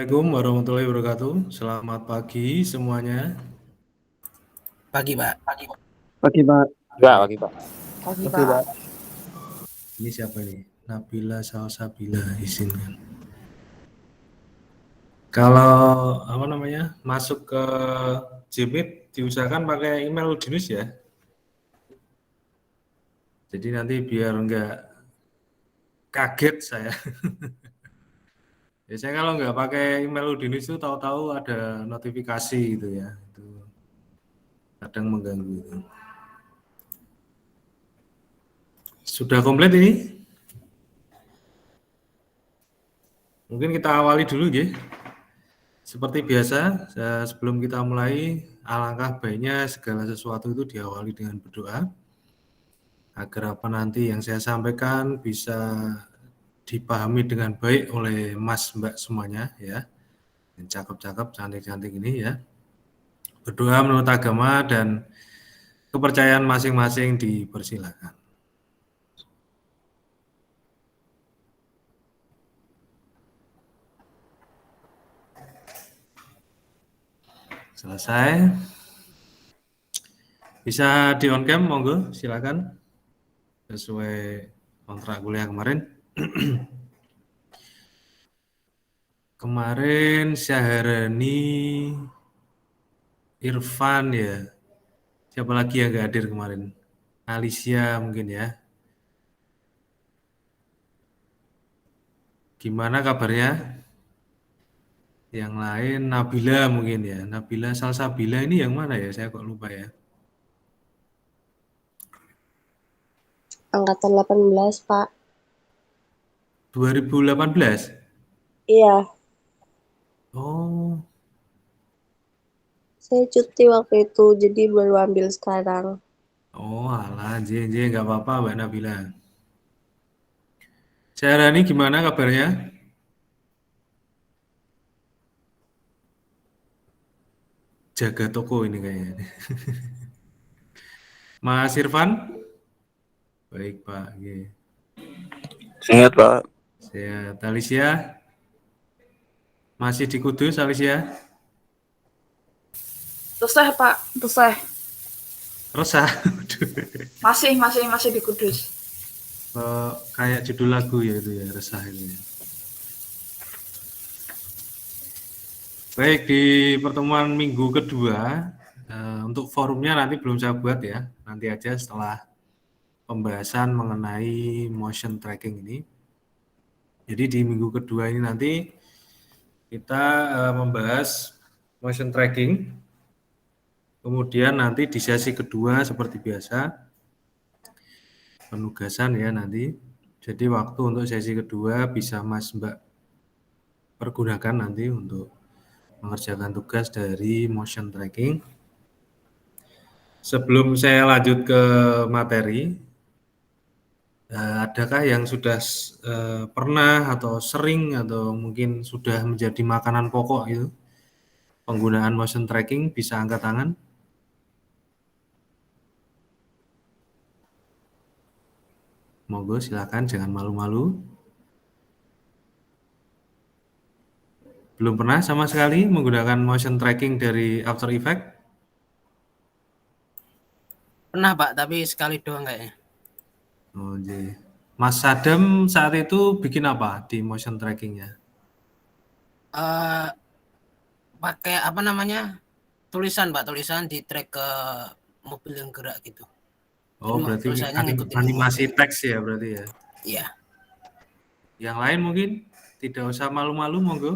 Assalamualaikum warahmatullahi wabarakatuh. Selamat pagi semuanya. Pagi, Pak. Pagi, Pak. Pagi, Pak. Pagi, Pak. Ini siapa ini? Nabila Salsabila izinkan. Kalau masuk ke Jimit diusahakan pakai email Udinus ya. Jadi nanti biar enggak kaget saya. Biasanya kalau nggak pakai email Udinus itu tahu-tahu ada notifikasi gitu ya. Itu kadang mengganggu itu. Sudah komplit ini? Mungkin kita awali dulu ya. Seperti biasa, sebelum kita mulai, alangkah baiknya segala sesuatu itu diawali dengan berdoa, agar apa nanti yang saya sampaikan bisa dipahami dengan baik oleh Mas Mbak semuanya ya, yang cakep-cakep, cantik-cantik ini ya. Berdoa menurut agama dan kepercayaan masing-masing dipersilakan. Selesai. Bisa di on cam, monggo, silakan. Sesuai kontrak kuliah kemarin. Kemarin Syaharani, Irfan ya. Siapa lagi yang nggak hadir kemarin? Alicia mungkin ya. Gimana kabarnya? Yang lain Nabila mungkin ya. Nabila Salsabila ini yang mana ya? Saya kok lupa ya. Angkatan 18, Pak. 2018? Iya. Oh, Saya cuti waktu itu, jadi baru ambil sekarang. oh alah, nggak apa-apa Mbak Nabila. Syaharani gimana kabarnya? Jaga toko ini kayaknya. Mas Irfan? Baik Pak. Oke. Sehat, Pak. Sehat. Alicia? Masih di Kudus, Alicia? Resah, Pak. Resah. Resah? Masih di Kudus. Kayak judul lagu ya itu ya, resah ini. Baik, di pertemuan minggu kedua, untuk forumnya nanti belum saya buat ya, nanti aja setelah pembahasan mengenai motion tracking ini. Jadi di minggu kedua ini nanti kita membahas motion tracking, kemudian nanti di sesi kedua seperti biasa, penugasan ya nanti. Jadi waktu untuk sesi kedua bisa Mas Mbak pergunakan nanti untuk mengerjakan tugas dari motion tracking. Sebelum saya lanjut ke materi, adakah yang sudah pernah atau sering atau mungkin sudah menjadi makanan pokok itu penggunaan motion tracking? Bisa angkat tangan. Monggo silakan, jangan malu-malu. Belum pernah sama sekali menggunakan motion tracking dari After Effects? Pernah, Pak, tapi sekali doang kayaknya. Oh, iya. Mas Sadam saat itu bikin apa di motion trackingnya? Pakai tulisan, Pak, tulisan di track ke mobil yang gerak gitu. Oh, Jadi berarti tulisannya ngikutin animasi mobil. teks ya berarti ya. Iya. Yang lain mungkin tidak usah malu-malu, monggo.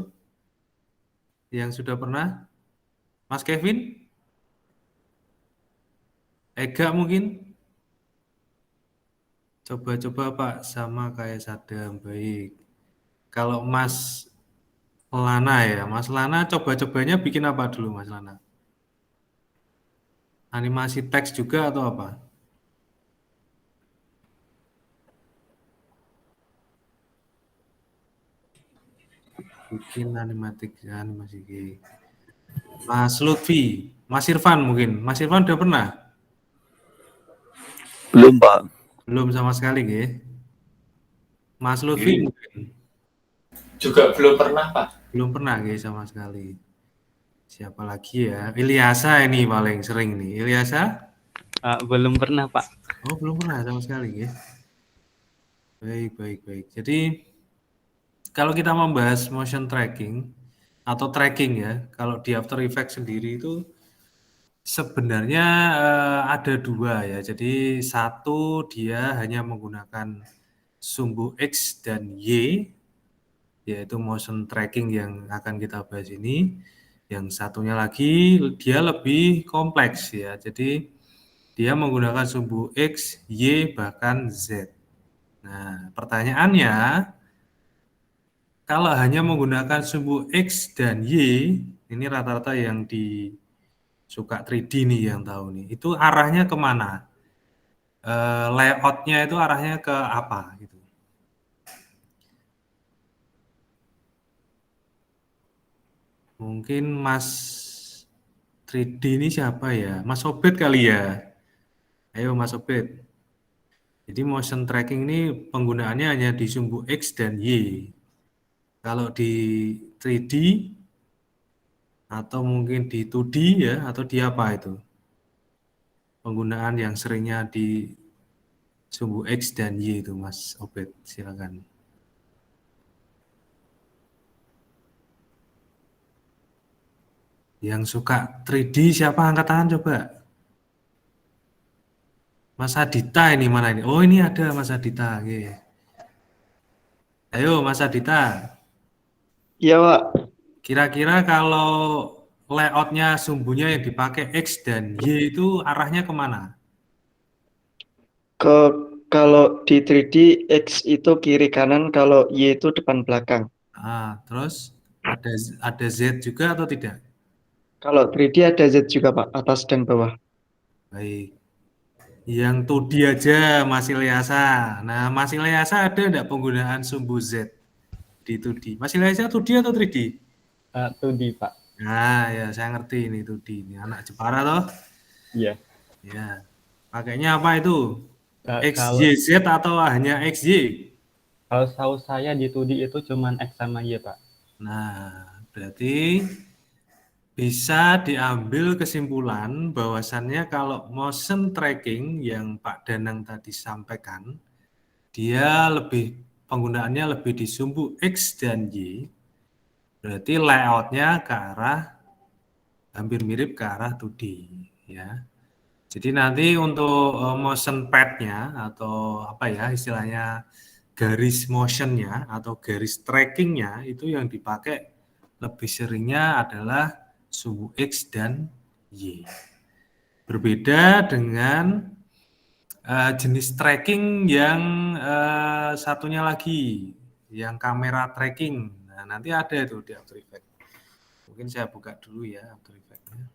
Yang sudah pernah? Mas Kevin? Ega mungkin? Coba-coba Pak, sama kayak Sadam, baik. Kalau Mas Lana ya, Mas Lana coba-cobanya bikin apa dulu Mas Lana? Animasi teks juga atau apa? Bikin animasi. Mas Lutfi, Mas Irfan mungkin. Mas Irfan udah pernah? Belum, Pak. Belum sama sekali, ya. Mas Lutfi mungkin. Juga belum pernah, Pak. Belum pernah guys sama sekali. Siapa lagi ya? Ilyasa ini paling sering nih. Ilyasa? Belum pernah, Pak. Oh, belum pernah sama sekali ya. Baik. Jadi kalau kita membahas motion tracking atau tracking ya, kalau di After Effects sendiri itu sebenarnya ada dua ya. Jadi satu dia hanya menggunakan sumbu X dan Y, yaitu motion tracking yang akan kita bahas ini. Yang satunya lagi dia lebih kompleks ya. Jadi dia menggunakan sumbu X, Y, bahkan Z. Nah, pertanyaannya, kalau hanya menggunakan sumbu X dan Y, ini rata-rata yang di suka 3D nih yang tahu nih, itu arahnya kemana? Layoutnya itu arahnya ke apa gitu? Mungkin Mas 3D ini siapa ya? Mas Obed kali ya? Ayo Mas Obed. Jadi motion tracking ini penggunaannya hanya di sumbu X dan Y. Kalau di 3D atau mungkin di 2D ya, atau di apa itu? Penggunaan yang seringnya di sumbu X dan Y itu Mas Obed, silakan. Yang suka 3D siapa angkat tangan coba? Mas Adita ini mana ini? Oh ini ada Mas Adita. Oke. Ayo Mas Adita. Iya, Pak. Kira-kira kalau layoutnya sumbunya yang dipakai X dan Y itu arahnya kemana? Kalau di 3D X itu kiri kanan, kalau Y itu depan belakang. Terus ada Z juga atau tidak? Kalau 3D ada Z juga, Pak, atas dan bawah. Baik. Yang 2D aja Mas Ilyasa. Nah, Mas Ilyasa ada enggak penggunaan sumbu Z di 2D? Mas Ilyasa 2D atau 3D? 2D, Pak. Nah, ya saya ngerti ini 2D. Ini anak Jepara toh? Iya. Ya. Pakainya apa itu? Kalau XYZ atau hanya XY? tahu saya di 2D itu cuman X sama Y, Pak. Nah, berarti bisa diambil kesimpulan bahwasannya kalau motion tracking yang Pak Danang tadi sampaikan, dia penggunaannya lebih di sumbu X dan Y, berarti layoutnya ke arah hampir mirip ke arah 2D ya. Jadi nanti untuk motion pad-nya atau apa ya istilahnya garis motion-nya atau garis tracking-nya itu yang dipakai lebih seringnya adalah sumbu X dan Y. Berbeda dengan jenis tracking yang satunya lagi, yang kamera tracking. Nah, nanti ada itu di After Effects. Mungkin saya buka dulu ya After Effects-nya.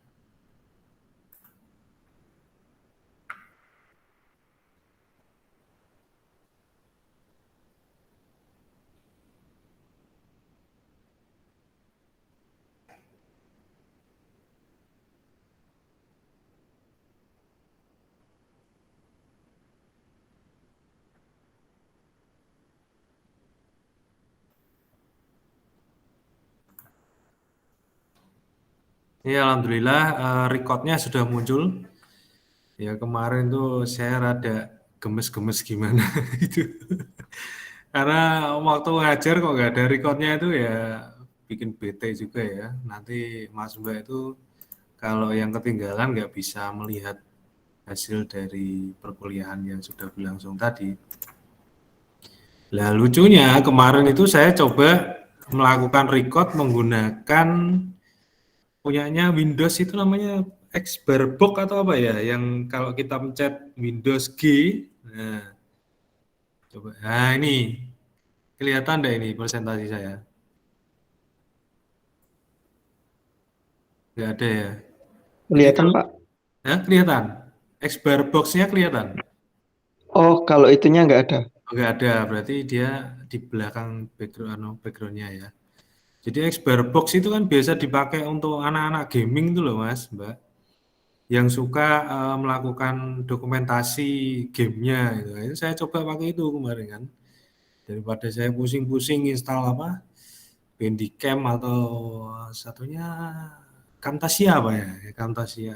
Ya, alhamdulillah record-nya sudah muncul. Ya kemarin tuh saya rada gemes-gemes gimana itu. Karena waktu ngajar kok nggak ada record-nya itu ya bikin bete juga ya. Nanti Mas Mbak itu kalau yang ketinggalan nggak bisa melihat hasil dari perkuliahan yang sudah berlangsung tadi. Nah lucunya kemarin itu saya coba melakukan record menggunakan punyanya Windows itu namanya Xbarbox atau apa ya, yang kalau kita pencet Windows G, nah coba, nah ini kelihatan enggak ini presentasi saya? Nggak ada ya? Kelihatan, Pak. Ya, kelihatan. Xbarbox-nya kelihatan? Oh, kalau itunya nggak ada. Nggak ada, berarti dia di belakang background-nya ya. Jadi Xbarbox itu kan biasa dipakai untuk anak-anak gaming itu loh Mas, Mbak. Yang suka melakukan dokumentasi gamenya itu. Saya coba pakai itu kemarin kan. Daripada saya pusing-pusing install Bandicam atau satunya Camtasia apa ya? Camtasia.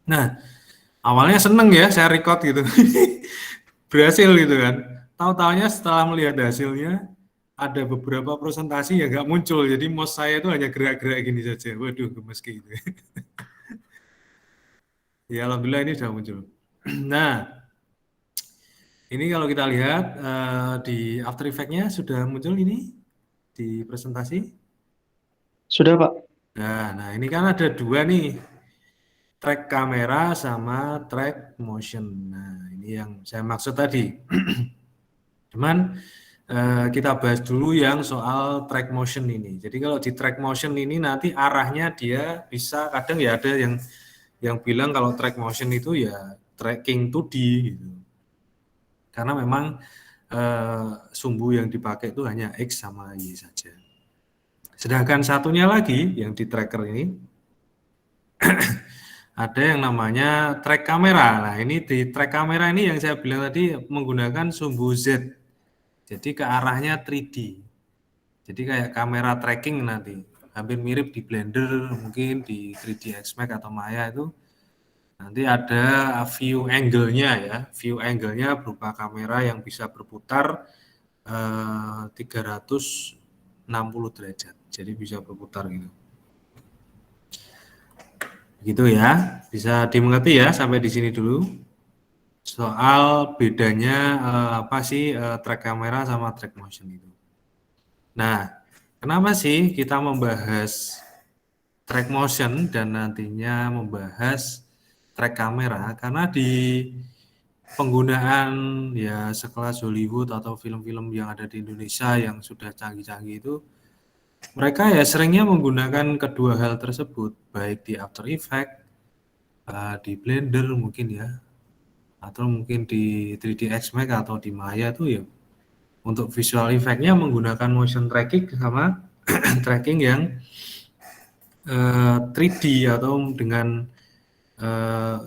Nah, awalnya seneng ya saya record gitu. Berhasil gitu kan. Tahu-taunya setelah melihat hasilnya ada beberapa presentasi yang nggak muncul. Jadi mouse saya itu hanya gerak-gerak gini saja. Waduh, gemes gitu. Ya alhamdulillah ini sudah muncul. Nah, ini kalau kita lihat di After Effects-nya sudah muncul ini di presentasi. Sudah, Pak. Nah ini kan ada dua nih, track kamera sama track motion. Nah ini yang saya maksud tadi. Cuman kita bahas dulu yang soal track motion ini. Jadi kalau di track motion ini nanti arahnya dia bisa, kadang ya ada yang bilang kalau track motion itu ya tracking 2D gitu. Karena memang sumbu yang dipakai itu hanya X sama Y saja. Sedangkan satunya lagi yang di tracker ini ada yang namanya track kamera. Nah ini di track kamera ini yang saya bilang tadi menggunakan sumbu Z. Jadi ke arahnya 3D. Jadi kayak kamera tracking nanti. Hampir mirip di Blender, mungkin di 3D Max atau Maya itu. Nanti ada view angle-nya ya. View angle-nya berupa kamera yang bisa berputar 360 derajat. Jadi bisa berputar gitu. Gitu ya. Bisa dimengerti ya sampai di sini dulu. Soal bedanya apa sih track kamera sama track motion itu. Nah, kenapa sih kita membahas track motion dan nantinya membahas track kamera? Karena di penggunaan ya sekelas Hollywood atau film-film yang ada di Indonesia yang sudah canggih-canggih itu, mereka ya seringnya menggunakan kedua hal tersebut, baik di After Effects, di Blender mungkin ya, atau mungkin di 3D Max atau di Maya tuh ya untuk visual effect-nya menggunakan motion tracking sama tracking yang 3D atau dengan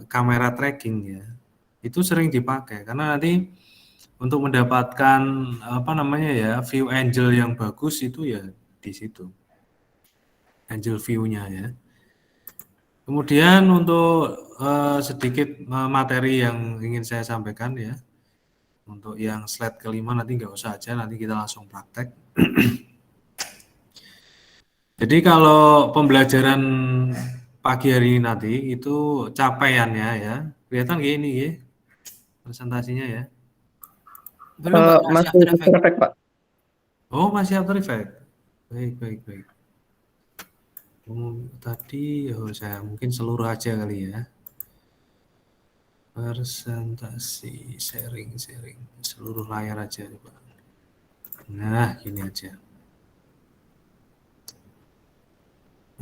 kamera tracking ya. Itu sering dipakai karena nanti untuk mendapatkan apa namanya ya view angle yang bagus itu ya di situ. Angle view-nya ya. Kemudian untuk sedikit materi yang ingin saya sampaikan ya. Untuk yang slide kelima nanti nggak usah aja, nanti kita langsung praktek. Jadi kalau pembelajaran pagi hari ini nanti itu capaiannya ya, kelihatan kayak ini ya, presentasinya ya. Belum Pak, masih Masih After Effects. After Effects, Pak. Oh masih After Effects. Baik. Tadi saya mungkin seluruh aja kali ya. Presentasi sharing seluruh layar aja coba. Nah gini aja.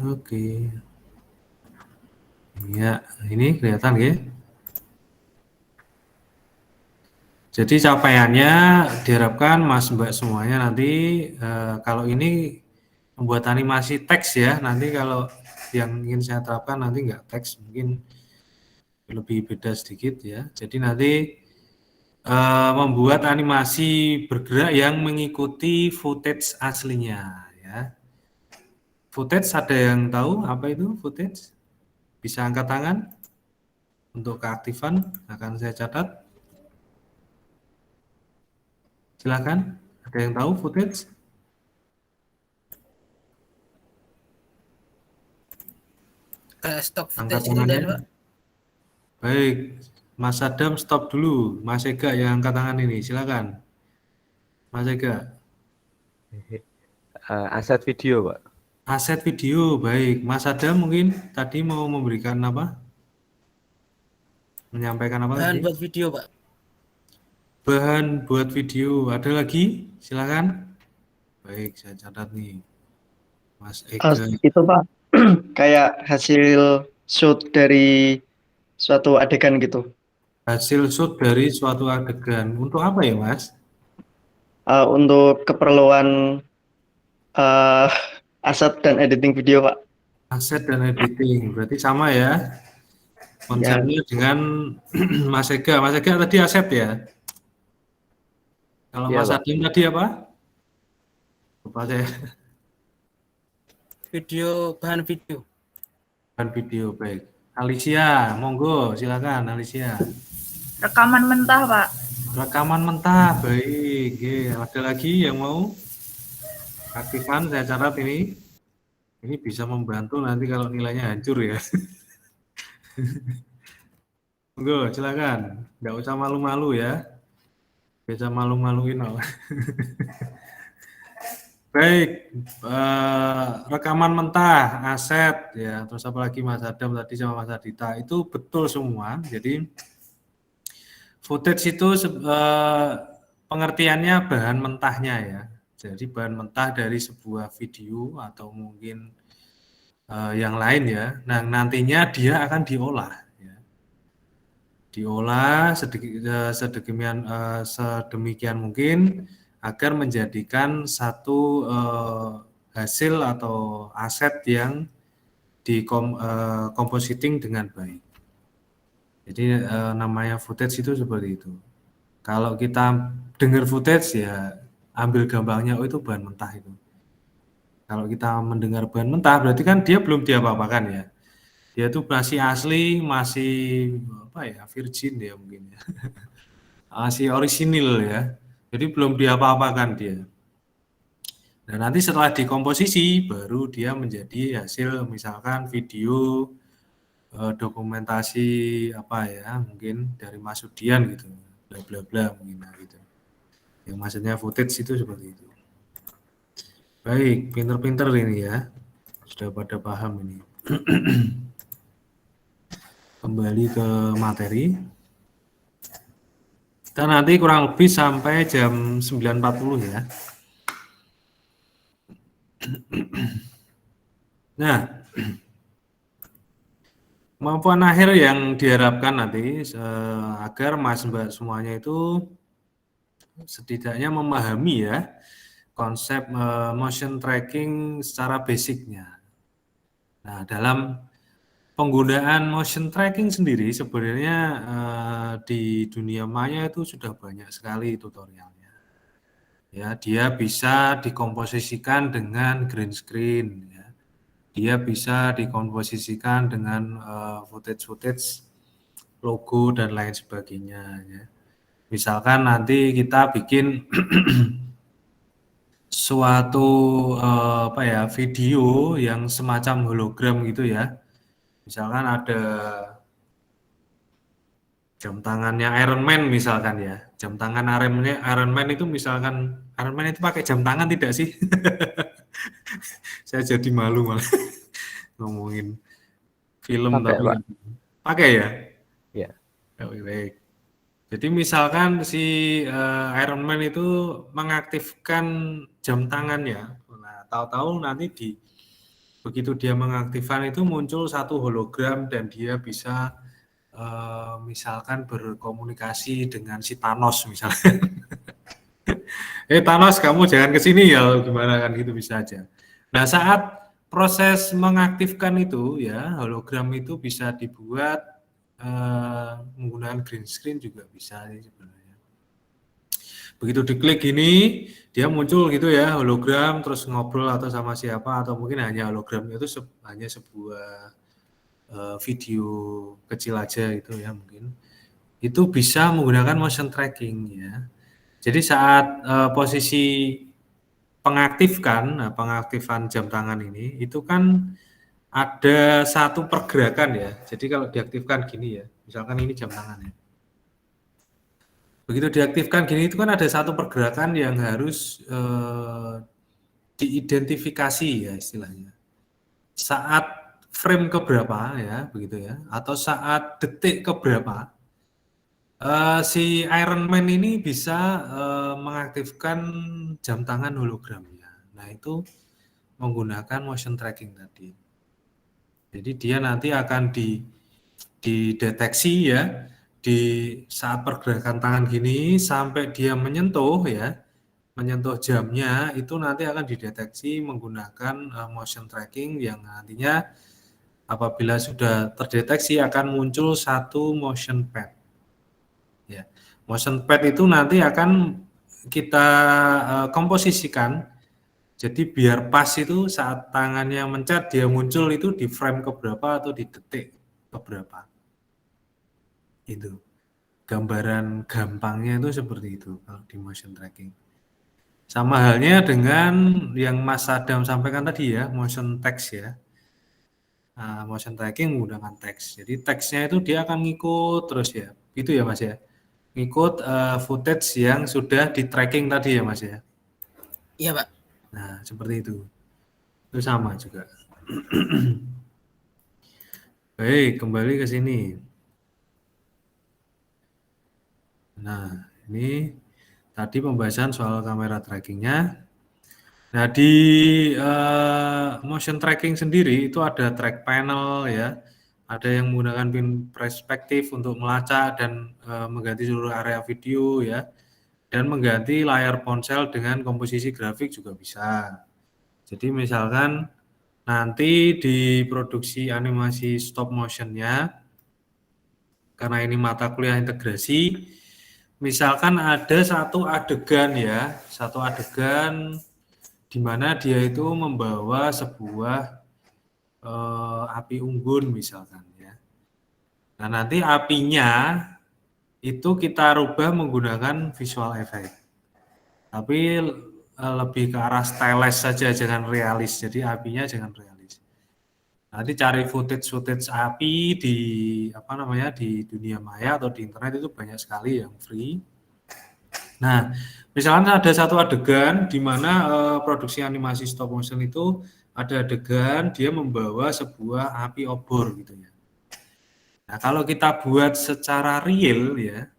Oke. Ya ini kelihatan ya. Jadi capaiannya diharapkan Mas Mbak semuanya nanti kalau ini membuat animasi teks ya, nanti kalau yang ingin saya terapkan nanti enggak teks, mungkin lebih beda sedikit ya. Jadi nanti membuat animasi bergerak yang mengikuti footage aslinya ya. Footage ada yang tahu apa itu footage? Bisa angkat tangan untuk keaktifan, akan saya catat. Silakan, ada yang tahu footage? Kayak stock Angkat footage itu dan tangannya. Pak. Baik, Mas Adam stop dulu. Mas Ega yang angkat tangan ini, silakan. Mas Ega. Aset video, Pak. Aset video, baik. Mas Adam mungkin tadi mau memberikan apa? Menyampaikan apa Bahan tadi? buat video Pak. Bahan buat video. Ada lagi? Silakan. Baik, saya catat nih. Mas Ega. Itu Pak, kayak hasil shoot dari suatu adegan gitu. Hasil shoot dari suatu adegan. Untuk apa ya, Mas? Untuk keperluan aset dan editing video, Pak. Aset dan editing. Berarti sama ya. Konsepnya dengan Mas Ega. Mas Ega tadi aset ya? Kalau Iya, Mas Pak. Adam tadi apa? Lupa saya. bahan video. Bahan video, baik. Alicia, monggo, silakan Alicia. Rekaman mentah, Pak. Rekaman mentah, baik. Oke, ada lagi yang mau aktifkan? Saya catat ini. Ini bisa membantu nanti kalau nilainya hancur ya. Monggo, silakan. Nggak usah malu-malu ya. Bisa malu-maluin. Baik, rekaman mentah, aset, ya, terus apa lagi Mas Adam tadi sama Mas Adita, itu betul semua. Jadi footage itu pengertiannya bahan mentahnya ya. Jadi bahan mentah dari sebuah video atau mungkin yang lain ya. Nah nantinya dia akan diolah. Ya. Diolah sedemikian mungkin agar menjadikan satu hasil atau aset yang compositing dengan baik. Jadi namanya footage itu seperti itu. Kalau kita dengar footage ya ambil gampangnya, oh itu bahan mentah itu. Kalau kita mendengar bahan mentah berarti kan dia belum diapa-apakan ya. Dia itu masih asli, masih apa ya, virgin ya mungkin ya. Masih orisinil ya. Jadi belum diapa-apakan dia. Nah nanti setelah dikomposisi baru dia menjadi hasil misalkan video, dokumentasi apa ya, mungkin dari Mas Sudian gitu, bla bla bla mungkin gitu. Yang maksudnya footage itu seperti itu. Baik, pinter-pinter ini ya, sudah pada paham ini. Kembali ke materi. Kita nanti kurang lebih sampai jam 9.40 ya. Nah, kemampuan akhir yang diharapkan nanti agar Mas Mbak semuanya itu setidaknya memahami ya konsep motion tracking secara basicnya. Nah, dalam penggunaan motion tracking sendiri sebenarnya di dunia maya itu sudah banyak sekali tutorialnya. Ya, dia bisa dikomposisikan dengan green screen. Ya. Dia bisa dikomposisikan dengan footage logo dan lain sebagainya. Ya. Misalkan nanti kita bikin suatu video yang semacam hologram gitu ya. Misalkan ada jam tangannya Iron Man misalkan ya. Jam tangan Iron Man itu misalkan Iron Man itu pakai jam tangan tidak sih? Saya jadi malu malah ngomongin film Pakai, tapi Pak. pakai ya? Iya. Baik. Jadi misalkan si Iron Man itu mengaktifkan jam tangannya. Nah, tahu-tahu nanti begitu dia mengaktifkan itu muncul satu hologram dan dia bisa misalkan berkomunikasi dengan si Thanos misalnya. Thanos kamu jangan ke sini ya, gimana kan gitu bisa aja. Nah, saat proses mengaktifkan itu ya, hologram itu bisa dibuat menggunakan green screen juga bisa sih sebenarnya. Begitu diklik ini, dia muncul gitu ya, hologram terus ngobrol atau sama siapa atau mungkin hanya hologramnya itu hanya sebuah video kecil aja itu ya mungkin. Itu bisa menggunakan motion tracking ya. Jadi saat posisi pengaktifan jam tangan ini itu kan ada satu pergerakan ya. Jadi kalau diaktifkan gini ya, misalkan ini jam tangan ya. Begitu diaktifkan gini itu kan ada satu pergerakan yang harus diidentifikasi ya istilahnya. Saat frame keberapa ya begitu ya, atau saat detik keberapa si Iron Man ini bisa mengaktifkan jam tangan hologramnya. Nah itu menggunakan motion tracking tadi. Jadi dia nanti akan dideteksi ya di saat pergerakan tangan gini sampai dia menyentuh ya, menyentuh jamnya itu nanti akan dideteksi menggunakan motion tracking yang nantinya apabila sudah terdeteksi akan muncul satu motion pad. Ya, motion pad itu nanti akan kita komposisikan Jadi biar pas itu saat tangannya mencet dia muncul itu di frame keberapa atau di detik keberapa. Itu. Gambaran gampangnya itu seperti itu kalau di motion tracking. Sama halnya dengan yang Mas Adam sampaikan tadi ya, motion text ya. Nah, motion tracking menggunakan teks. Jadi teksnya itu dia akan ngikut terus ya. Itu ya Mas ya. Ngikut footage yang sudah di tracking tadi ya Mas ya. Iya, Pak. Nah, seperti itu. Itu sama juga. Baik, kembali ke sini. Nah, ini tadi pembahasan soal kamera trackingnya. Nah, di motion tracking sendiri itu ada track panel ya. Ada yang menggunakan pin perspektif untuk melacak dan mengganti seluruh area video ya. Dan mengganti layar ponsel dengan komposisi grafik juga bisa. Jadi misalkan nanti di produksi animasi stop motionnya, karena ini mata kuliah integrasi, misalkan ada satu adegan ya, satu adegan di mana dia itu membawa sebuah api unggun misalkan ya. Nah nanti apinya itu kita rubah menggunakan visual effect. Tapi lebih ke arah stylized saja, jangan realis. Jadi apinya jangan realis. Nanti cari footage api di di dunia maya atau di internet itu banyak sekali yang free. Nah, misalnya ada satu adegan di mana produksi animasi stop motion itu ada adegan dia membawa sebuah api obor gitu ya. Nah, kalau kita buat secara real ya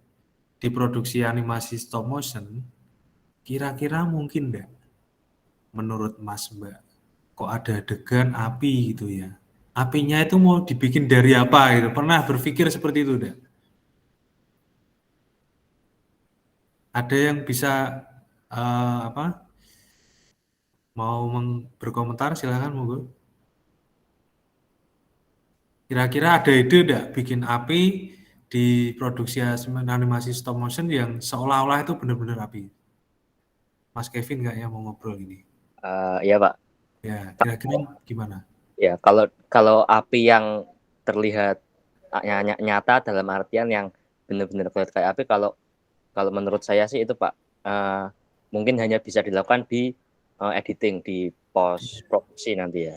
di produksi animasi stop motion, kira-kira mungkin enggak menurut Mas Mbak kok ada adegan api gitu ya? Apinya itu mau dibikin dari apa gitu? Pernah berpikir seperti itu enggak? Ada yang bisa mau berkomentar silakan monggo. Kira-kira ada ide enggak bikin api di produksi animasi stop motion yang seolah-olah itu benar-benar api? Mas Kevin kayaknya mau ngobrol ini. Iya Pak. Ya, kira-kira gimana? Ya kalau api yang terlihat nyata dalam artian yang benar-benar kayak api, kalau menurut saya sih itu Pak, mungkin hanya bisa dilakukan di editing, di post produksi nanti ya.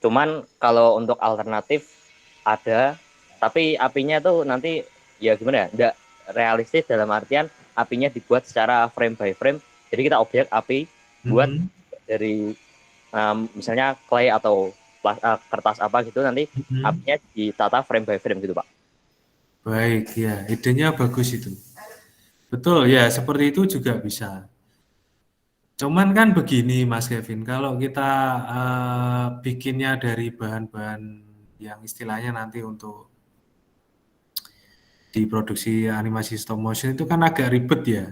Cuman kalau untuk alternatif ada, tapi apinya tuh nanti ya gimana ya, enggak realistis dalam artian apinya dibuat secara frame by frame. Jadi kita objek api buat dari misalnya clay atau kertas apa gitu, nanti apinya ditata frame by frame gitu Pak. Baik ya, idenya bagus itu. Betul ya, seperti itu juga bisa. Cuman kan begini Mas Kevin, kalau kita bikinnya dari bahan-bahan yang istilahnya nanti untuk diproduksi animasi stop motion itu kan agak ribet ya.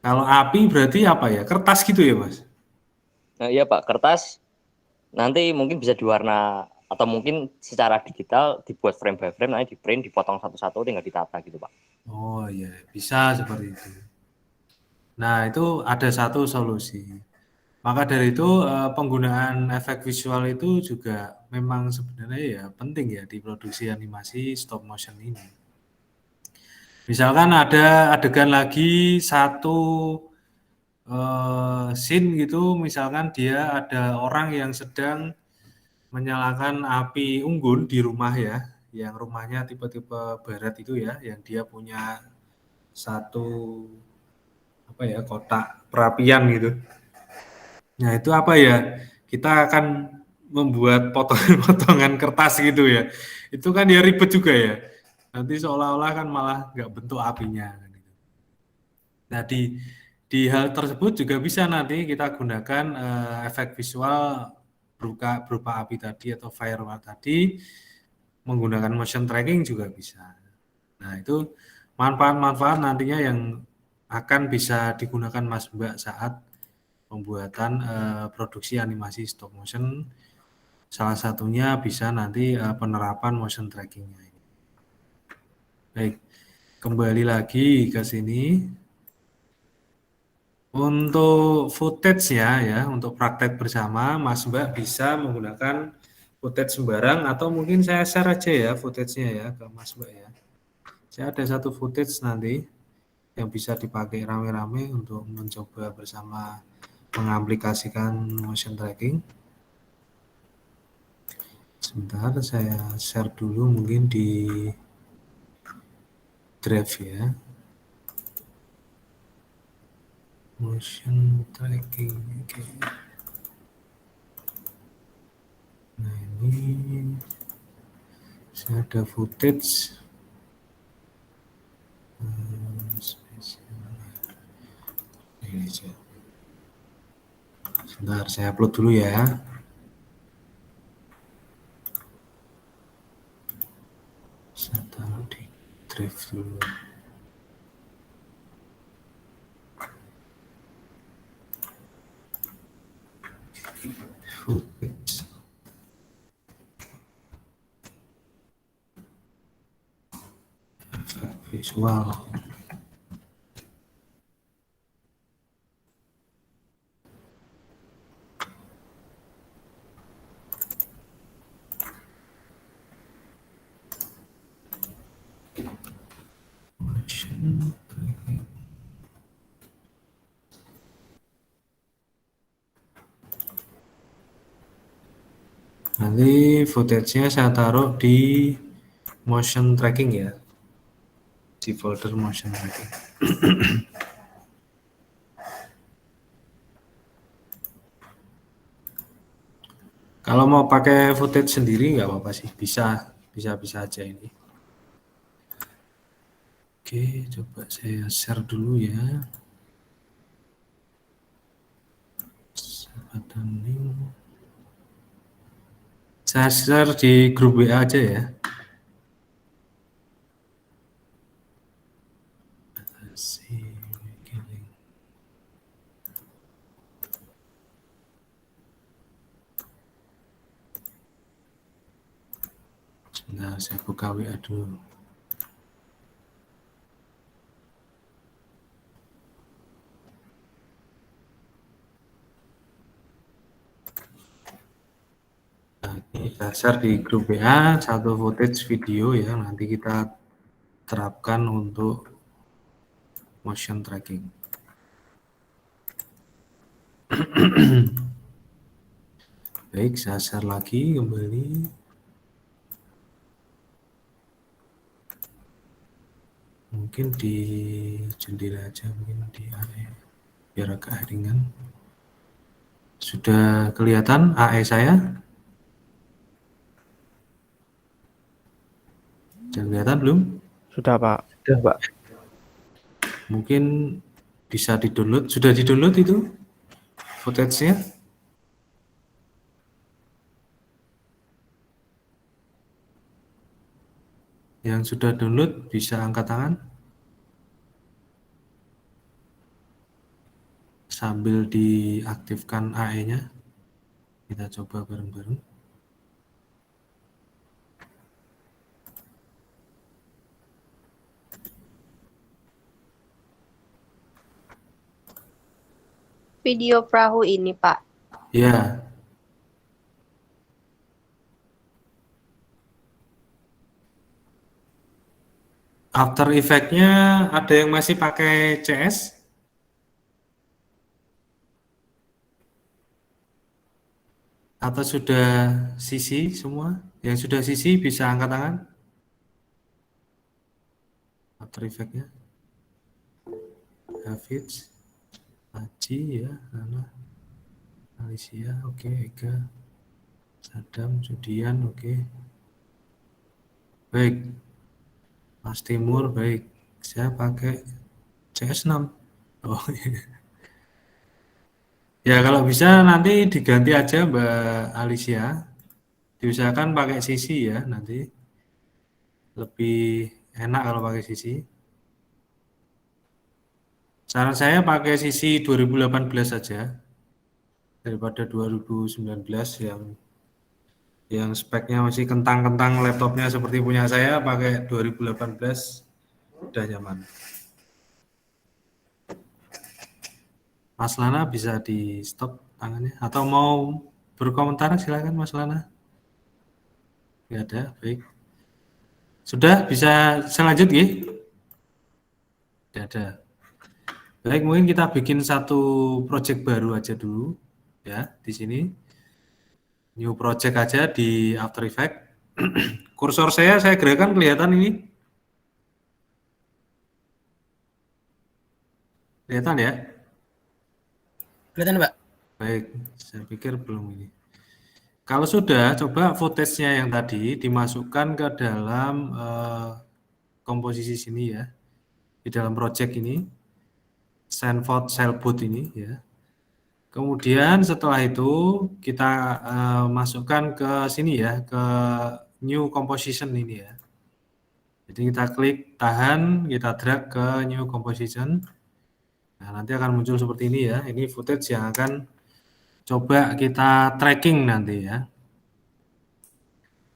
Kalau api berarti apa ya? Kertas gitu ya Mas? Nah, iya Pak, kertas nanti mungkin bisa diwarna atau mungkin secara digital dibuat frame by frame, nanti di print, dipotong satu-satu, tinggal ditata gitu Pak. Oh iya, bisa seperti itu. Nah itu ada satu solusi. Maka dari itu penggunaan efek visual itu juga memang sebenarnya ya penting ya di produksi animasi stop motion ini. Misalkan ada adegan lagi satu scene gitu, misalkan dia ada orang yang sedang menyalakan api unggun di rumah ya, yang rumahnya tipe-tipe barat itu ya, yang dia punya satu kotak perapian gitu. Nah itu apa ya? Kita akan membuat potongan-potongan kertas gitu ya. Itu kan ya ribet juga ya. Nanti seolah-olah kan malah nggak bentuk apinya. Nah di hal tersebut juga bisa nanti kita gunakan efek visual berupa api tadi atau firework tadi, menggunakan motion tracking juga bisa. Nah itu manfaat-manfaat nantinya yang akan bisa digunakan Mas Mbak saat pembuatan produksi animasi stop motion. Salah satunya bisa nanti penerapan motion trackingnya. Baik, kembali lagi ke sini. Untuk footage ya, untuk praktek bersama, Mas Mbak bisa menggunakan footage sembarang atau mungkin saya share aja ya footage-nya ya ke Mas Mbak ya. Saya ada satu footage nanti yang bisa dipakai rame-rame untuk mencoba bersama mengaplikasikan motion tracking. Sebentar, saya share dulu mungkin di Drive ya. Motion tracking, oke. Nah ini saya ada footage. Ini aja. Sebentar, saya upload dulu ya. Saya taruh di Drive dulu. Footage. Efek visual. Motion tracking. Nanti footage-nya saya taruh di motion tracking ya, di folder motion tracking. Kalau mau pakai footage sendiri nggak apa-apa sih, bisa aja ini. Oke, coba saya share dulu ya. Sahabatan link. Saya share di grup WA aja ya. Sebentar, saya buka WA dulu. Nah, ini saya share di grup WA satu footage video ya, nanti kita terapkan untuk motion tracking. Baik, saya share lagi kembali. Mungkin di jendela aja, mungkin di AE, biar agak ringan. Sudah kelihatan AE saya? Sudah kelihatan belum? Sudah, Pak. Sudah, Pak. Mungkin bisa di-download. Sudah di-download itu footage-nya? Yang sudah download bisa angkat tangan. Sambil diaktifkan AE-nya. Kita coba bareng-bareng. Video perahu ini, Pak. Ya. After Effect-nya ada yang masih pakai CS? Atau sudah CC semua? Yang sudah CC bisa angkat tangan? After Effect-nya. Hafiz, Haji ya, Rana, Alicia, oke, Ega, Sadam, Judian, oke. Baik. Mas Timur, baik. Saya pakai CS6. Oh, ya kalau bisa nanti diganti aja Mbak Alicia. Diusahakan pakai CC ya nanti. Lebih enak kalau pakai CC. Saran saya pakai CC 2018 saja. Daripada 2019 yang speknya masih kentang-kentang laptopnya seperti punya saya, pakai 2018 udah nyaman. Mas Lana bisa di stop tangannya atau mau berkomentar silakan Mas Lana. Nggak ada, baik. Sudah bisa saya lanjut nggih? Tidak ada. Baik, mungkin kita bikin satu project baru aja dulu ya di sini. New project aja di After Effects. Kursor saya gerakan kelihatan ini? Kelihatan ya? Kelihatan, Pak? Baik, saya pikir belum ini. Kalau sudah, coba footage-nya yang tadi dimasukkan ke dalam komposisi sini ya, di dalam project ini, Stanford Sailboat ini ya. Kemudian setelah itu kita masukkan ke sini ya, ke New Composition ini ya. Jadi kita klik tahan, kita drag ke New Composition. Nah, nanti akan muncul seperti ini ya. Ini footage yang akan coba kita tracking nanti ya.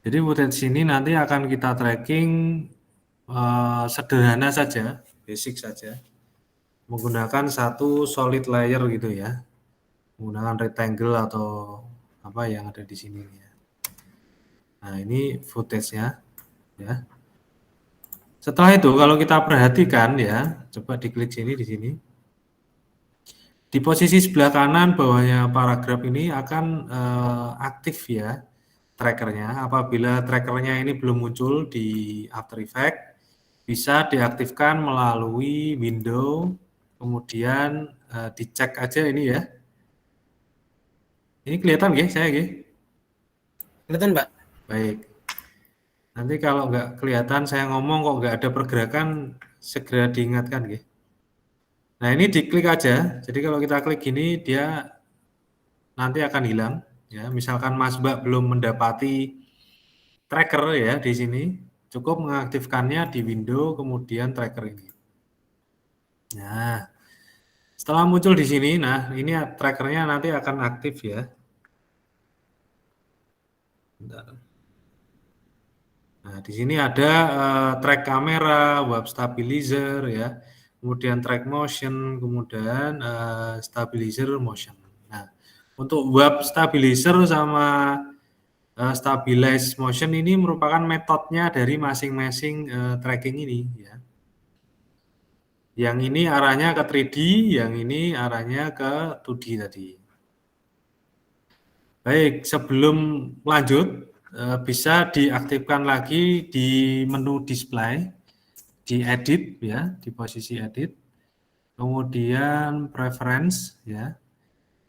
Jadi footage ini nanti akan kita tracking sederhana saja, basic saja. Menggunakan satu solid layer gitu ya. Menggunakan rectangle atau apa yang ada di sini ya. Nah, ini footage-nya ya. Setelah itu kalau kita perhatikan ya, coba diklik sini di sini. Di posisi sebelah kanan bawahnya paragraf ini akan aktif ya trackernya. Apabila trackernya ini belum muncul di After Effects, bisa diaktifkan melalui window, kemudian dicek aja ini ya. Ini kelihatan nggih saya nggih? Kelihatan, Pak? Baik. Nanti kalau nggak kelihatan saya ngomong kok nggak ada pergerakan, segera diingatkan nggih. Nah, ini diklik aja. Jadi kalau kita klik gini dia nanti akan hilang ya. Misalkan Mas Mbak belum mendapati tracker ya di sini, cukup mengaktifkannya di window kemudian tracker ini. Nah, setelah muncul di sini, nah ini trackernya nanti akan aktif ya. Bentar. Nah, di sini ada track kamera, web stabilizer ya, kemudian track motion, kemudian stabilizer motion. Nah, untuk web stabilizer sama stabilize motion ini merupakan metodenya dari masing-masing tracking ini ya. Yang ini arahnya ke 3D, yang ini arahnya ke 2D tadi. Baik, sebelum lanjut bisa diaktifkan lagi di menu display, di edit ya, di posisi edit. Kemudian preference ya.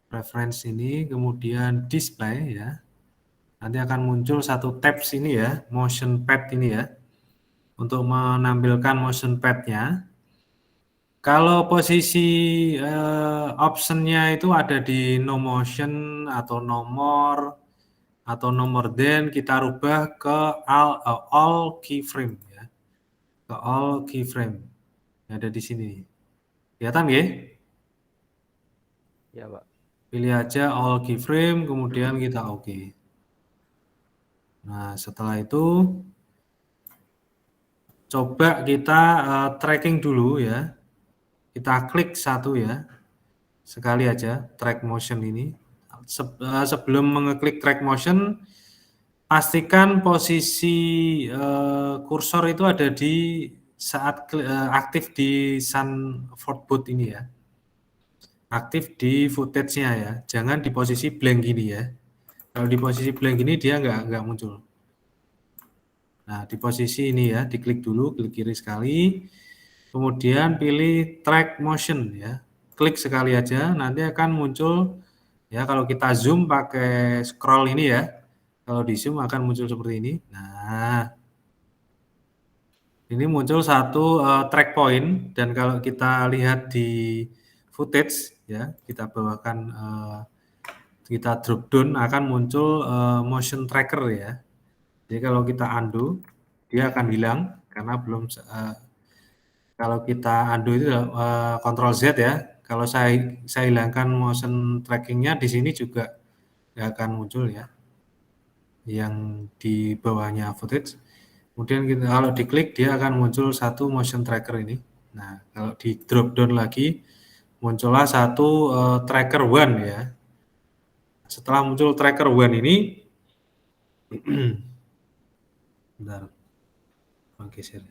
Preference ini kemudian display ya. Nanti akan muncul satu tab sini ya, motion pad ini ya. Untuk menampilkan motion pad-nya. Kalau posisi option-nya itu ada di no motion atau nomor atau nomor then kita rubah ke all keyframe ya. Ke all keyframe. Yang ada di sini. Kelihatan nggih? Ya, Pak. Pilih aja all keyframe kemudian kita oke. Nah, setelah itu coba kita tracking dulu ya. Kita klik satu ya, sekali aja track motion ini. Sebelum mengeklik track motion, pastikan posisi kursor itu ada di saat aktif di Stanford Boat ini ya. Aktif di footage-nya ya, jangan di posisi blank gini ya. Kalau di posisi blank gini dia nggak muncul. Nah, di posisi ini ya, diklik dulu, klik kiri sekali. Kemudian pilih track motion ya. Klik sekali aja nanti akan muncul ya kalau kita zoom pakai scroll ini ya. Kalau di zoom akan muncul seperti ini. Nah, ini muncul satu track point dan kalau kita lihat di footage ya, kita bawakan kita drop down akan muncul motion tracker ya. Jadi kalau kita undo dia akan hilang karena belum kalau kita undo itu Ctrl Z ya. Kalau saya hilangkan motion trackingnya di sini juga nggak akan muncul ya. Yang di bawahnya footage. Kemudian kita kalau diklik dia akan muncul satu motion tracker ini. Nah, kalau di drop down lagi muncullah satu tracker one ya. Setelah muncul tracker one ini, bentar, oke share.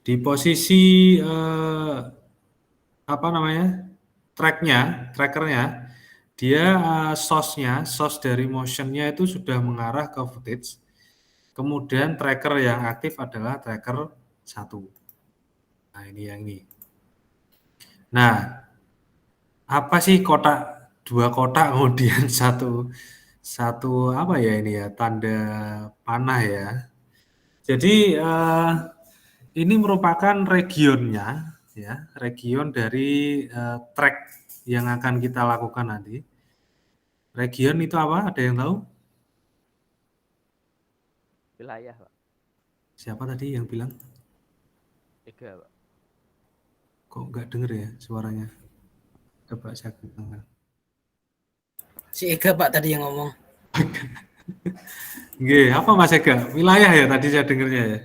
Di posisi apa namanya trackernya, dia source dari motionnya itu sudah mengarah ke footage. Kemudian tracker yang aktif adalah tracker 1. Nah ini yang ini. Nah, apa sih dua kotak kemudian satu apa ya ini ya, tanda panah ya. Jadi ini merupakan regionnya ya, region dari track yang akan kita lakukan nanti. Region itu apa? Ada yang tahu? Wilayah, Pak. Siapa tadi yang bilang? Ega, Pak. Kok nggak denger ya suaranya? Coba saya kedengar. Si Ega Pak tadi yang ngomong. Nggih, apa Mas Ega? Wilayah ya tadi saya dengernya ya?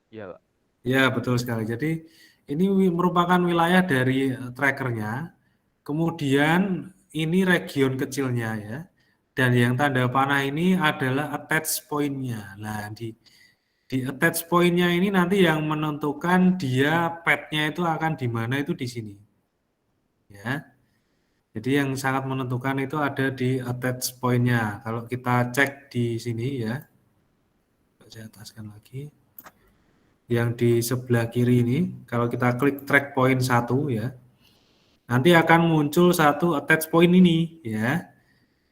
Iya, Pak. Ya, betul sekali. Jadi ini merupakan wilayah dari trackernya. Kemudian ini region kecilnya ya. Dan yang tanda panah ini adalah attach point-nya. Nah, di attach point-nya ini nanti yang menentukan dia pad-nya itu akan di mana itu di sini. Ya. Jadi yang sangat menentukan itu ada di attach point-nya. Kalau kita cek di sini ya. Saya ataskan lagi. Yang di sebelah kiri ini, kalau kita klik track point 1 ya, nanti akan muncul satu attach point ini ya.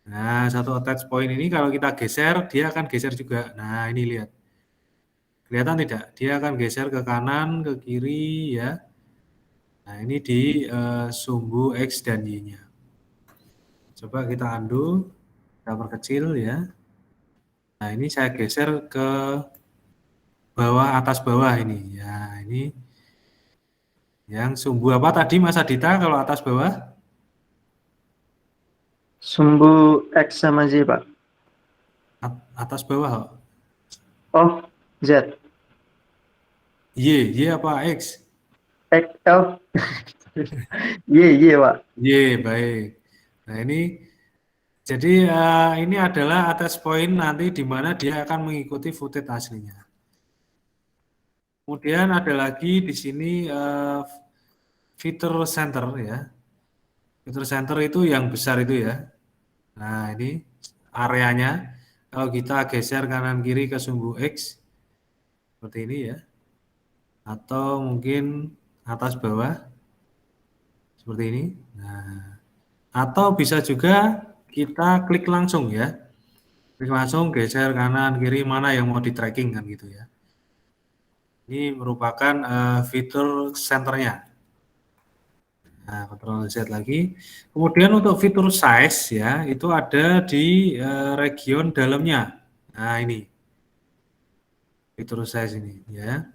Nah, satu attach point ini kalau kita geser, dia akan geser juga. Nah, ini lihat. Kelihatan tidak? Dia akan geser ke kanan, ke kiri ya. Nah, ini di sumbu X dan Y-nya. Coba kita undo, kita perkecil ya. Nah, ini saya geser ke bawah, atas bawah ini. Ya, ini yang sumbu apa tadi Mas Adita kalau atas bawah? Sumbu X sama Z, Pak. Atas bawah. Oh, Z. Y apa X? X, oh. Y, Pak. Y, baik. Nah ini, jadi ini adalah attach point nanti di mana dia akan mengikuti footage aslinya. Kemudian ada lagi di sini feature center ya. Feature center itu yang besar itu ya. Nah ini areanya. Kalau kita geser kanan kiri ke sumbu X, seperti ini ya. Atau mungkin atas bawah, seperti ini. Nah, atau bisa juga kita klik langsung ya. Klik langsung, geser kanan, kiri, mana yang mau di tracking kan gitu ya. Ini merupakan fitur centernya. Nah, Ctrl Z lagi. Kemudian untuk fitur size ya, itu ada di region dalamnya. Nah, ini. Fitur size ini ya.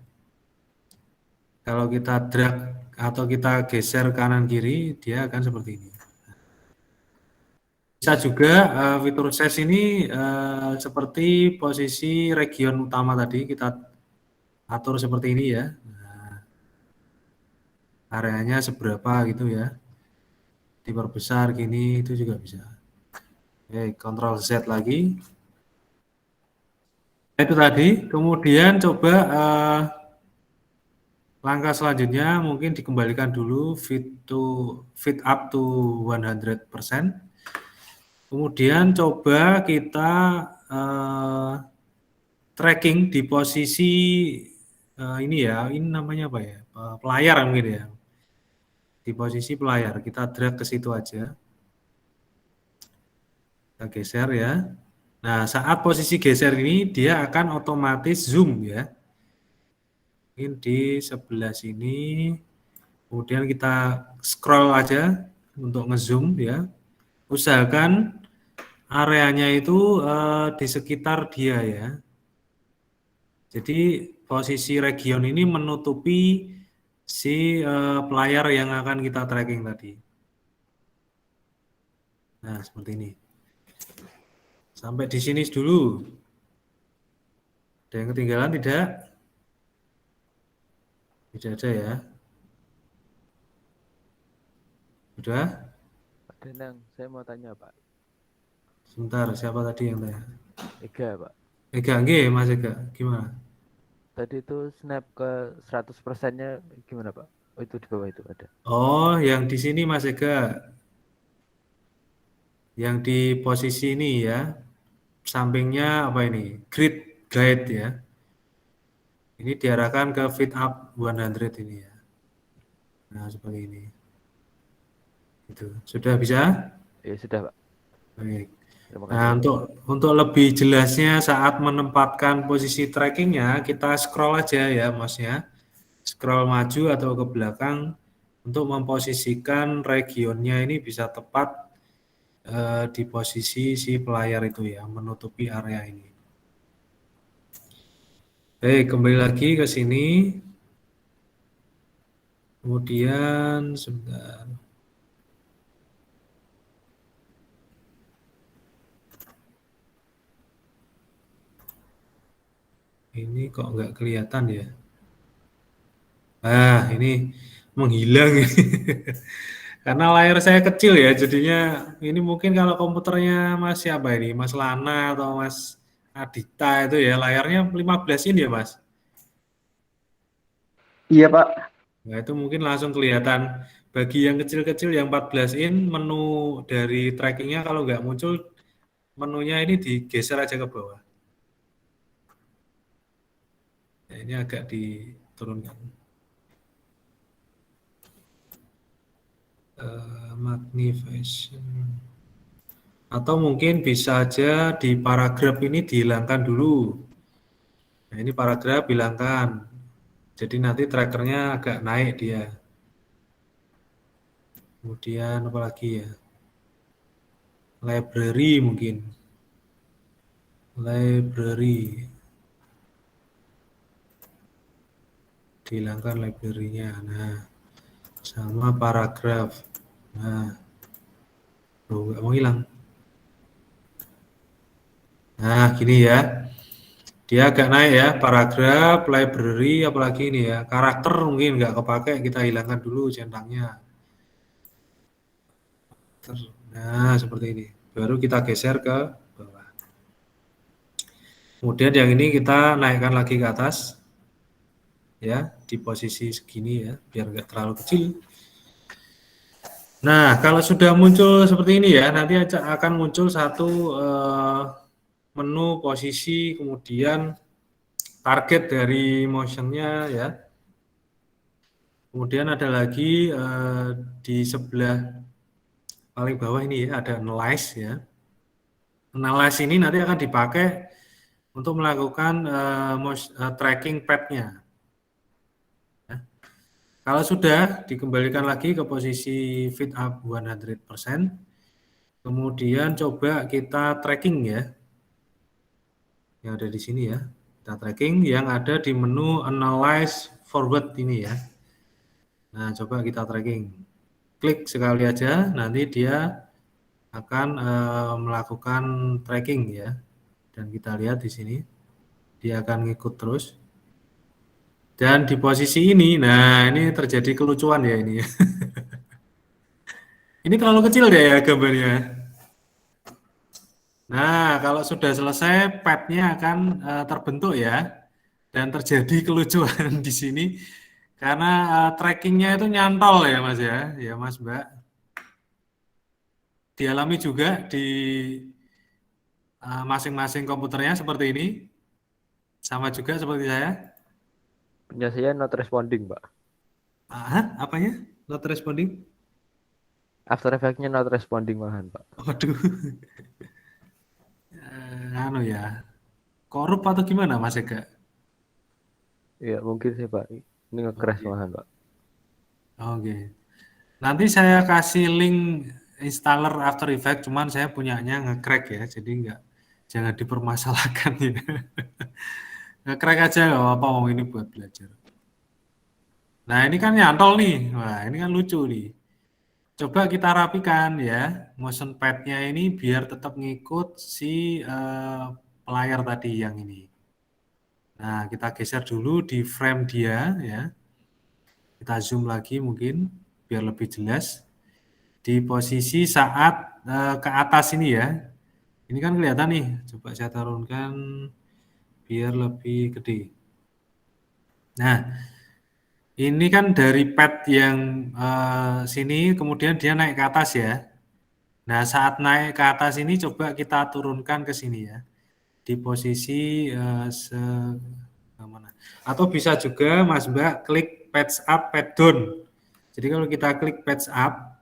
Kalau kita drag atau kita geser kanan kiri, dia akan seperti ini. Bisa juga fitur size ini seperti posisi region utama tadi kita atur seperti ini ya. Nah, areanya seberapa gitu ya. Diperbesar gini itu juga bisa. Oke, Ctrl Z lagi. Itu tadi. Kemudian coba langkah selanjutnya mungkin dikembalikan dulu fit up to 100%. Kemudian coba kita tracking di posisi ini ya, ini namanya apa ya? Pelayar mungkin ya. Di posisi pelayar, kita drag ke situ aja. Kita geser ya. Nah, saat posisi geser ini dia akan otomatis zoom ya. Mungkin di sebelah sini. Kemudian kita scroll aja untuk ngezoom ya. Usahakan areanya itu di sekitar dia ya. Jadi posisi region ini menutupi si pelayar yang akan kita tracking tadi. Nah, seperti ini. Sampai di sini dulu. Ada yang ketinggalan tidak? Tidak ada ya. Sudah? Pak Danang, saya mau tanya Pak. Sebentar, siapa tadi yang tanya? Ega Pak. Ega, nggih, Mas Ega. Gimana? Tadi itu snap ke 100%-nya gimana Pak? Oh itu di bawah itu ada. Oh, yang di sini Mas Ega. Yang di posisi ini ya. Sampingnya apa ini? Grid guide ya. Ini diarahkan ke fit up 100 ini ya. Nah, seperti ini. Itu. Sudah bisa? Ya sudah Pak. Baik. Terima Nah, kasih. untuk lebih jelasnya saat menempatkan posisi trackingnya, kita scroll aja ya, Mas ya. Scroll maju atau ke belakang untuk memposisikan regionnya ini bisa tepat di posisi si pelayar itu ya, menutupi area ini. Baik, kembali lagi ke sini. Kemudian sebentar. Ini kok nggak kelihatan ya? Nah, ini menghilang. Karena layar saya kecil ya, jadinya ini mungkin kalau komputernya Mas siapa ini? Mas Lana atau Mas Adita itu ya, layarnya 15 in ya Mas? Iya, Pak. Nah, itu mungkin langsung kelihatan. Bagi yang kecil-kecil yang 14 in, menu dari trackingnya kalau nggak muncul, menunya ini digeser aja ke bawah. Nah, ini agak diturunkan. Magnification. Atau mungkin bisa aja di paragraf ini dihilangkan dulu. Nah, ini paragraf hilangkan. Jadi nanti trackernya agak naik dia. Kemudian apa lagi ya? Library mungkin. Library. Dihilangkan library-nya. Nah, sama paragraf. Nah, nggak mau hilang. Nah, gini ya. Dia agak naik ya, paragraf, library, apalagi ini ya. Karakter mungkin nggak kepakai, kita hilangkan dulu centangnya. Nah, seperti ini. Baru kita geser ke bawah. Kemudian yang ini kita naikkan lagi ke atas. Ya, di posisi segini ya, biar nggak terlalu kecil. Nah, kalau sudah muncul seperti ini ya, nanti akan muncul satu menu posisi, kemudian target dari motionnya ya. Kemudian ada lagi di sebelah paling bawah ini ya, ada analyze ya. Analyze ini nanti akan dipakai untuk melakukan tracking pad-nya. Ya. Kalau sudah dikembalikan lagi ke posisi fit up 100%, kemudian coba kita tracking ya. Yang ada di sini ya. Kita tracking yang ada di menu analyze forward ini ya. Nah, coba kita tracking. Klik sekali aja, nanti dia akan melakukan tracking ya. Dan kita lihat di sini, dia akan ngikut terus. Dan di posisi ini, nah ini terjadi kelucuan ya ini. Ini terlalu kecil deh ya gambarnya. Nah, kalau sudah selesai, pad-nya akan terbentuk ya. Dan terjadi kelucuan di sini. Karena trackingnya itu nyantol ya Mas ya Mas Mbak. Dialami juga di masing-masing komputernya seperti ini. Sama juga seperti saya. Punya saya not responding Pak. Apanya? Not responding? After Effects-nya not responding malahan Pak. Waduh. Anu ya. Korup atau gimana Mas Ega? Iya mungkin sih Pak. Ini nge-crash malahan Pak. Oke. Nanti saya kasih link installer After Effects, cuman saya punyanya nge-crack ya, jadi jangan dipermasalahkan ya. Nge-crack aja nggak apa-apa, ini buat belajar. Nah ini kan nyantol nih, wah ini kan lucu nih. Coba kita rapikan ya, motion pad-nya ini biar tetap ngikut si pelayar tadi yang ini. Nah kita geser dulu di frame dia ya. Kita zoom lagi mungkin biar lebih jelas. di posisi saat ke atas ini ya. Ini kan kelihatan nih, coba saya turunkan biar lebih gede. Nah, ini kan dari pad yang sini kemudian dia naik ke atas ya. Nah, saat naik ke atas ini coba kita turunkan ke sini ya. Di posisi mana? Atau bisa juga Mas Mbak klik patch up, pad down. Jadi kalau kita klik patch up,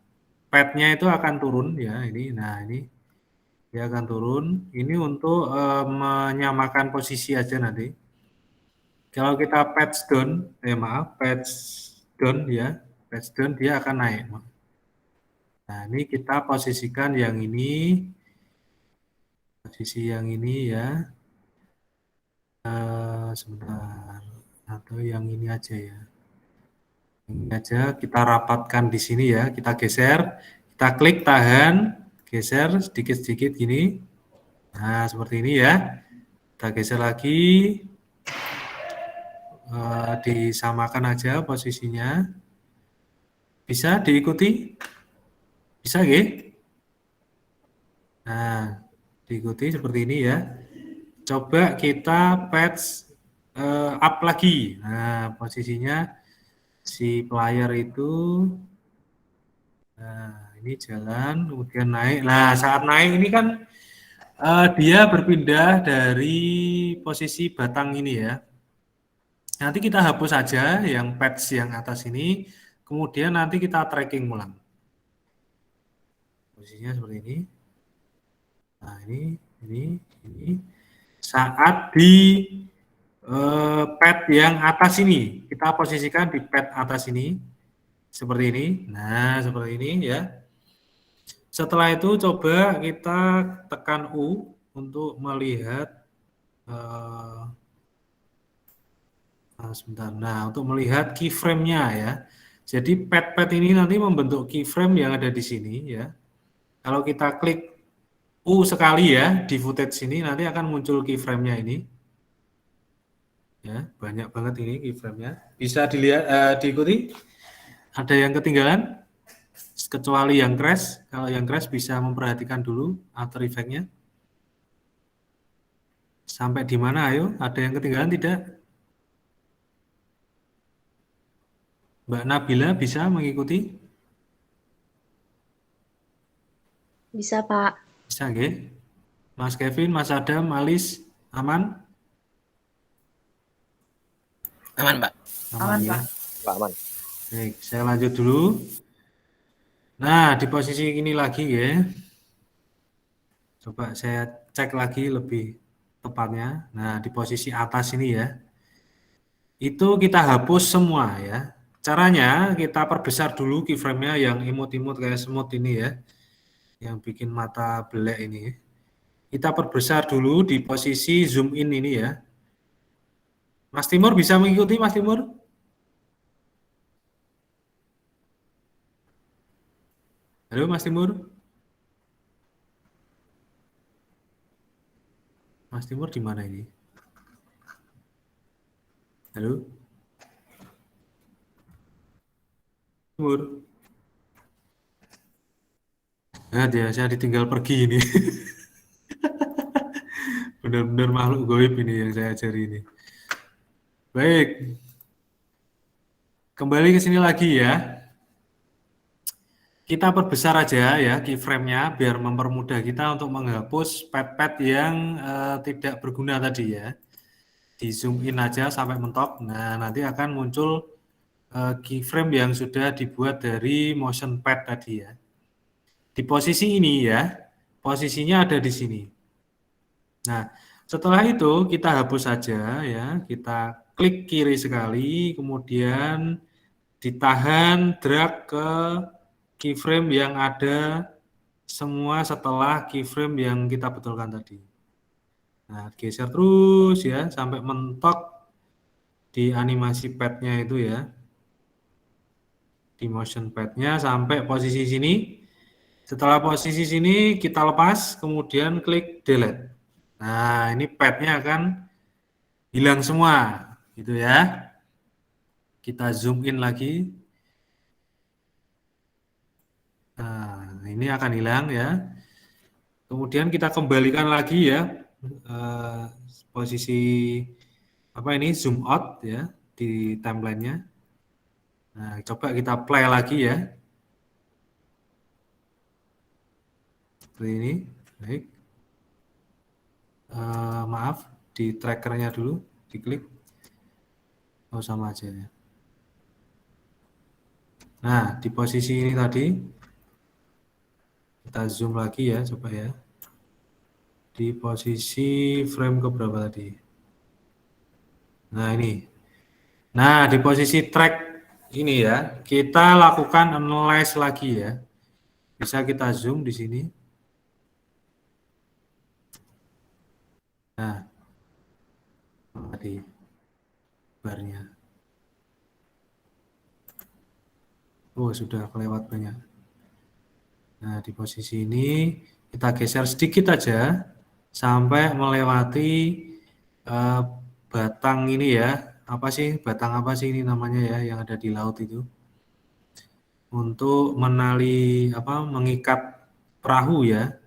padnya itu akan turun ya ini. Nah, ini dia akan turun. Ini untuk menyamakan posisi aja nanti. Kalau kita patch down, patch down ya, patch down dia akan naik. Nah, ini kita posisikan yang ini, posisi yang ini ya. Sebentar, atau yang ini aja ya. Ini aja kita rapatkan di sini ya, kita geser, kita klik tahan, geser sedikit-sedikit gini. Nah, seperti ini ya. Kita geser lagi, disamakan aja posisinya. Bisa diikuti? Bisa nggih? Nah, diikuti seperti ini ya. Coba kita patch up lagi. Nah, posisinya si player itu, nah ini jalan, kemudian naik. Nah, saat naik ini kan dia berpindah dari posisi batang ini ya. Nanti kita hapus saja yang patch yang atas ini, kemudian nanti kita tracking ulang. Posisinya seperti ini. Nah, ini. Saat di pad yang atas ini, kita posisikan di pad atas ini, seperti ini. Nah, seperti ini ya. Setelah itu coba kita tekan U untuk melihat, sebentar. Nah, untuk melihat keyframe-nya ya. Jadi pad-pad ini nanti membentuk keyframe yang ada di sini ya. Kalau kita klik U sekali ya di footage sini nanti akan muncul keyframe-nya ini. Ya, banyak banget ini keyframe-nya. Bisa dilihat, diikuti. Ada yang ketinggalan? Kecuali yang crash. Kalau yang crash bisa memperhatikan dulu After Effects-nya. Sampai di mana ayo? Ada yang ketinggalan tidak? Mbak Nabila bisa mengikuti? Bisa, Pak. Bisa nggih? Mas Kevin, Mas Adam, Alis, aman? Aman, Pak. Aman, ya. Pak. Aman. Baik, saya lanjut dulu. Nah, di posisi ini lagi ya. Coba saya cek lagi lebih tepatnya. Nah, di posisi atas ini ya. Itu kita hapus semua ya. Caranya kita perbesar dulu keyframe-nya yang imut-imut kayak semut ini ya. Yang bikin mata belek ini. Kita perbesar dulu di posisi zoom in ini ya. Mas Timur bisa mengikuti, Mas Timur? Halo, Mas Timur? Mas Timur di mana ini? Halo? Timur? Nah, dia saya ditinggal pergi ini. Benar-benar makhluk goib ini yang saya ajari ini. Baik. Kembali ke sini lagi ya. Kita perbesar aja ya keyframe-nya biar mempermudah kita untuk menghapus pad-pad yang tidak berguna tadi ya. Di zoom in aja sampai mentok. Nah, nanti akan muncul keyframe yang sudah dibuat dari motion pad tadi ya. Di posisi ini ya, posisinya ada di sini. Nah, setelah itu kita hapus saja ya, kita klik kiri sekali, kemudian ditahan drag ke keyframe yang ada semua setelah keyframe yang kita betulkan tadi. Nah, geser terus ya sampai mentok di animasi padnya itu ya. Di motion padnya sampai posisi sini. Setelah posisi sini kita lepas, kemudian klik delete. Nah, ini padnya akan hilang semua, gitu ya. Kita zoom in lagi. Nah, ini akan hilang ya. Kemudian kita kembalikan lagi ya posisi apa ini zoom out ya di timelinenya. Nah, coba kita play lagi ya. Seperti ini. Baik. Maaf, di trackernya dulu, diklik. Oh, sama aja ya. Nah, di posisi ini tadi, kita zoom lagi ya, coba ya. Di posisi frame keberapa tadi? Nah, ini. Nah, di posisi track ini ya, kita lakukan analyze lagi ya. Bisa kita zoom di sini. Nah, tadi barnya. Oh, sudah kelewat banyak. Nah, di posisi ini kita geser sedikit aja sampai melewati batang ini ya. Apa sih? Batang apa sih ini namanya ya yang ada di laut itu? Untuk mengikat perahu ya.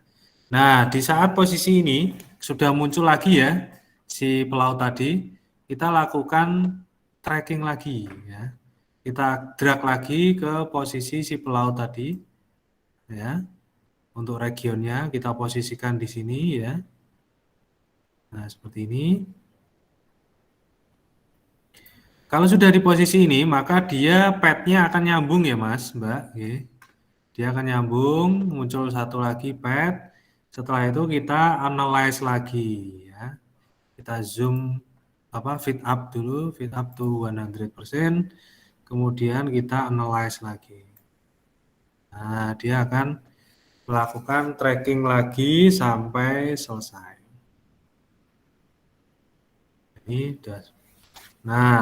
Nah, di saat posisi ini sudah muncul lagi ya si pelaut tadi, kita lakukan tracking lagi ya. Kita drag lagi ke posisi si pelaut tadi ya. Untuk regionnya kita posisikan di sini ya. Nah, seperti ini. Kalau sudah di posisi ini, maka dia pad-nya akan nyambung ya Mas, Mbak. Dia akan nyambung, muncul satu lagi pad. Setelah itu kita analyze lagi ya. Kita zoom fit up dulu, fit up to 100%. Kemudian kita analyze lagi. Nah, dia akan melakukan tracking lagi sampai selesai. Ini udah. Nah,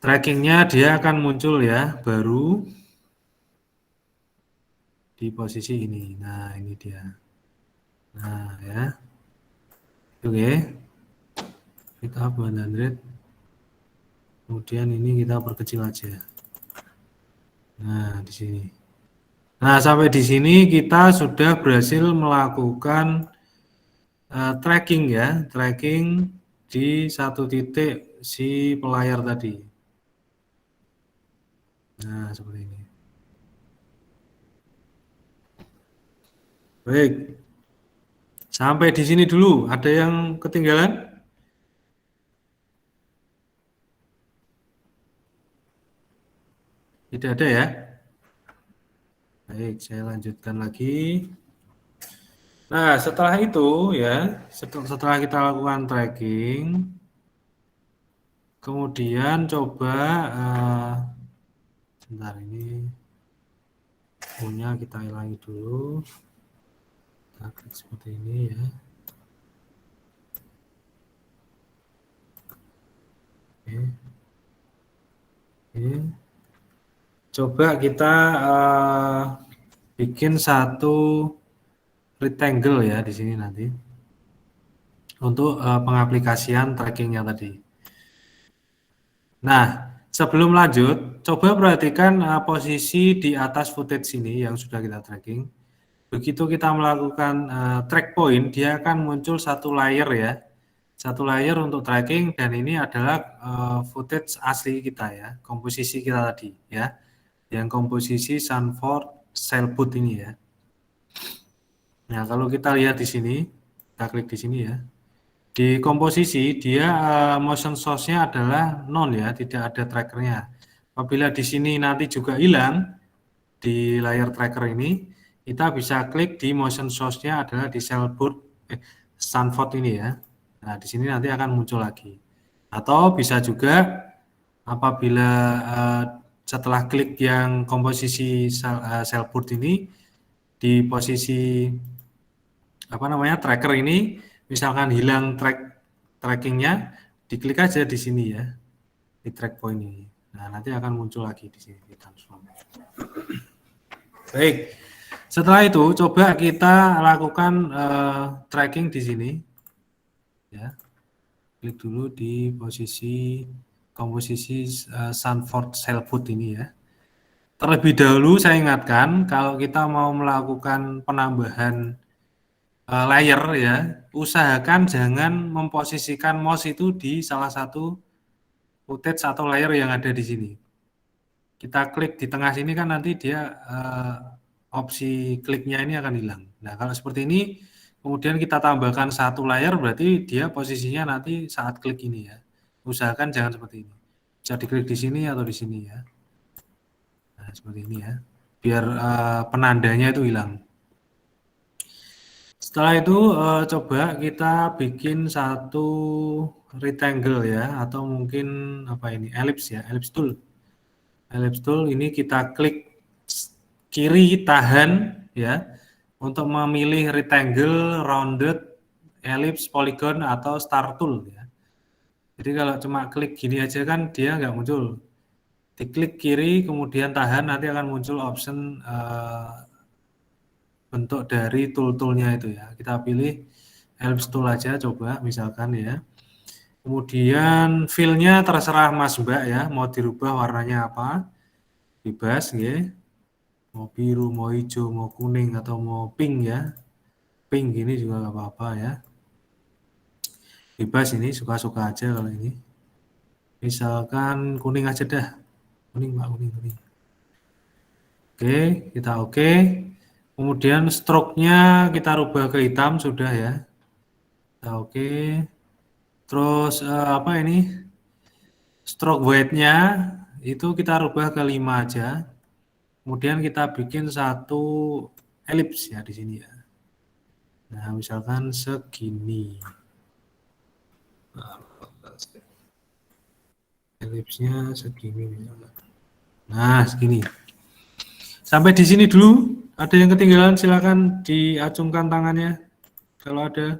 trackingnya dia akan muncul ya, baru di posisi ini. Nah, ini dia. Nah, ya. Oke. Fit up 100. Kemudian ini kita perkecil aja. Nah, di sini. Nah, sampai di sini kita sudah berhasil melakukan tracking ya, tracking di satu titik si pelayar tadi. Nah, seperti ini. Baik. Sampai di sini dulu. Ada yang ketinggalan? Tidak ada ya? Baik, saya lanjutkan lagi. Nah, setelah itu ya, setelah kita lakukan tracking, kemudian coba sebentar ini punya kita hilangi dulu. Kita klik seperti ini ya. Oke. Oke. Coba kita bikin satu rectangle ya di sini nanti untuk pengaplikasian trackingnya tadi. Nah, sebelum lanjut, coba perhatikan posisi di atas footage ini yang sudah kita tracking. Begitu kita melakukan track point, dia akan muncul satu layer ya, satu layer untuk tracking, dan ini adalah footage asli kita ya, komposisi kita tadi ya, yang komposisi Sanford sailboat ini ya. Nah, kalau kita lihat di sini, kita klik di sini ya. Di komposisi dia motion source-nya adalah non ya, tidak ada trackernya. Apabila di sini nanti juga hilang di layar tracker ini, kita bisa klik di motion source-nya adalah di sailboat Sanford ini ya. Nah, di sini nanti akan muncul lagi. Atau bisa juga apabila setelah klik yang komposisi sailboat ini di posisi tracker ini, misalkan hilang trackingnya, diklik aja di sini ya, di track point ini. Nah, nanti akan muncul lagi di sini di transform. Baik, setelah itu coba kita lakukan tracking di sini, ya. Klik dulu di posisi komposisi Sanford sailboat ini ya. Terlebih dahulu saya ingatkan kalau kita mau melakukan penambahan layer ya, usahakan jangan memposisikan mouse itu di salah satu footage atau layer yang ada di sini. Kita klik di tengah sini kan nanti dia opsi kliknya ini akan hilang. Nah, kalau seperti ini kemudian kita tambahkan satu layer berarti dia posisinya nanti saat klik ini ya. Usahakan jangan seperti ini. Bisa diklik di sini atau di sini ya. Nah, seperti ini ya. Biar penandanya itu hilang. Setelah itu coba kita bikin satu rectangle ya atau mungkin apa ini ellipse ya, ellipse tool. Ellipse tool ini kita klik kiri tahan ya untuk memilih rectangle, rounded, ellipse, polygon atau star tool ya. Jadi kalau cuma klik gini aja kan dia nggak muncul. Diklik kiri kemudian tahan nanti akan muncul option bentuk dari tool-toolnya itu ya. Kita pilih ellipse tool aja coba misalkan ya. Kemudian fill-nya terserah Mas Mbak ya, mau dirubah warnanya apa. Bebas ya. Mau biru, mau hijau, mau kuning atau mau pink ya. Pink gini juga nggak apa-apa ya. Bebas ini suka-suka aja kalau ini. Misalkan kuning aja dah. Kuning Pak, kuning. Oke, kita oke. Kemudian stroke-nya kita rubah ke hitam sudah ya. Kita oke. Terus apa ini? Stroke weight-nya itu kita rubah ke 5 aja. Kemudian kita bikin satu ellipse ya di sini ya. Nah, misalkan segini. Ellipse-nya segini misalkan. Nah, segini. Sampai di sini dulu. Ada yang ketinggalan silakan diacungkan tangannya. Kalau ada.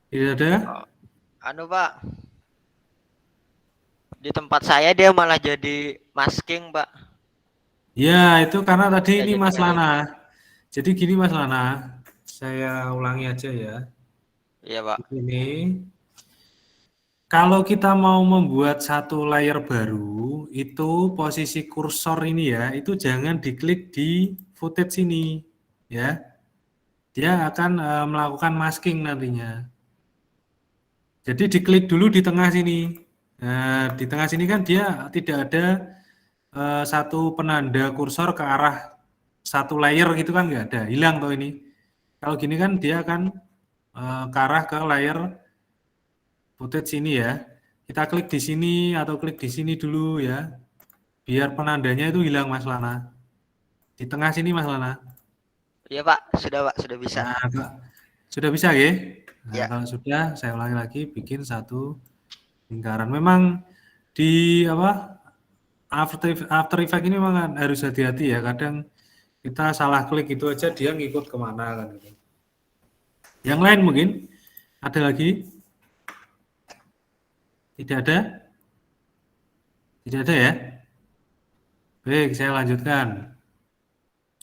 Tidak ada? Anu Pak, di tempat saya dia malah jadi masking Pak. Ya, itu karena tadi Ya, ini jadi Mas kayak Lana. Jadi gini Mas Lana, saya ulangi aja ya. Iya Pak. Ini kalau kita mau membuat satu layer baru, itu posisi kursor ini ya, itu jangan diklik di footage ini, ya. Dia akan melakukan masking nantinya. Jadi diklik dulu di tengah sini. Nah, di tengah sini kan dia tidak ada satu penanda kursor ke arah satu layer gitu kan nggak ada, hilang tuh ini. Kalau gini kan dia akan ke arah ke layer footage sini ya. Kita klik di sini atau klik di sini dulu ya. Biar penandanya itu hilang Mas Lana. Di tengah sini Mas Lana. Iya Pak, sudah bisa. Nah, sudah bisa ya? Nah, Ya. kalau sudah saya ulangi lagi bikin satu lingkaran. Memang di apa After Effects ini memang harus hati-hati ya. Kadang kita salah klik itu aja dia ngikut kemana kan gitu. Yang lain mungkin ada lagi? Tidak ada? Tidak ada ya? Baik, saya lanjutkan.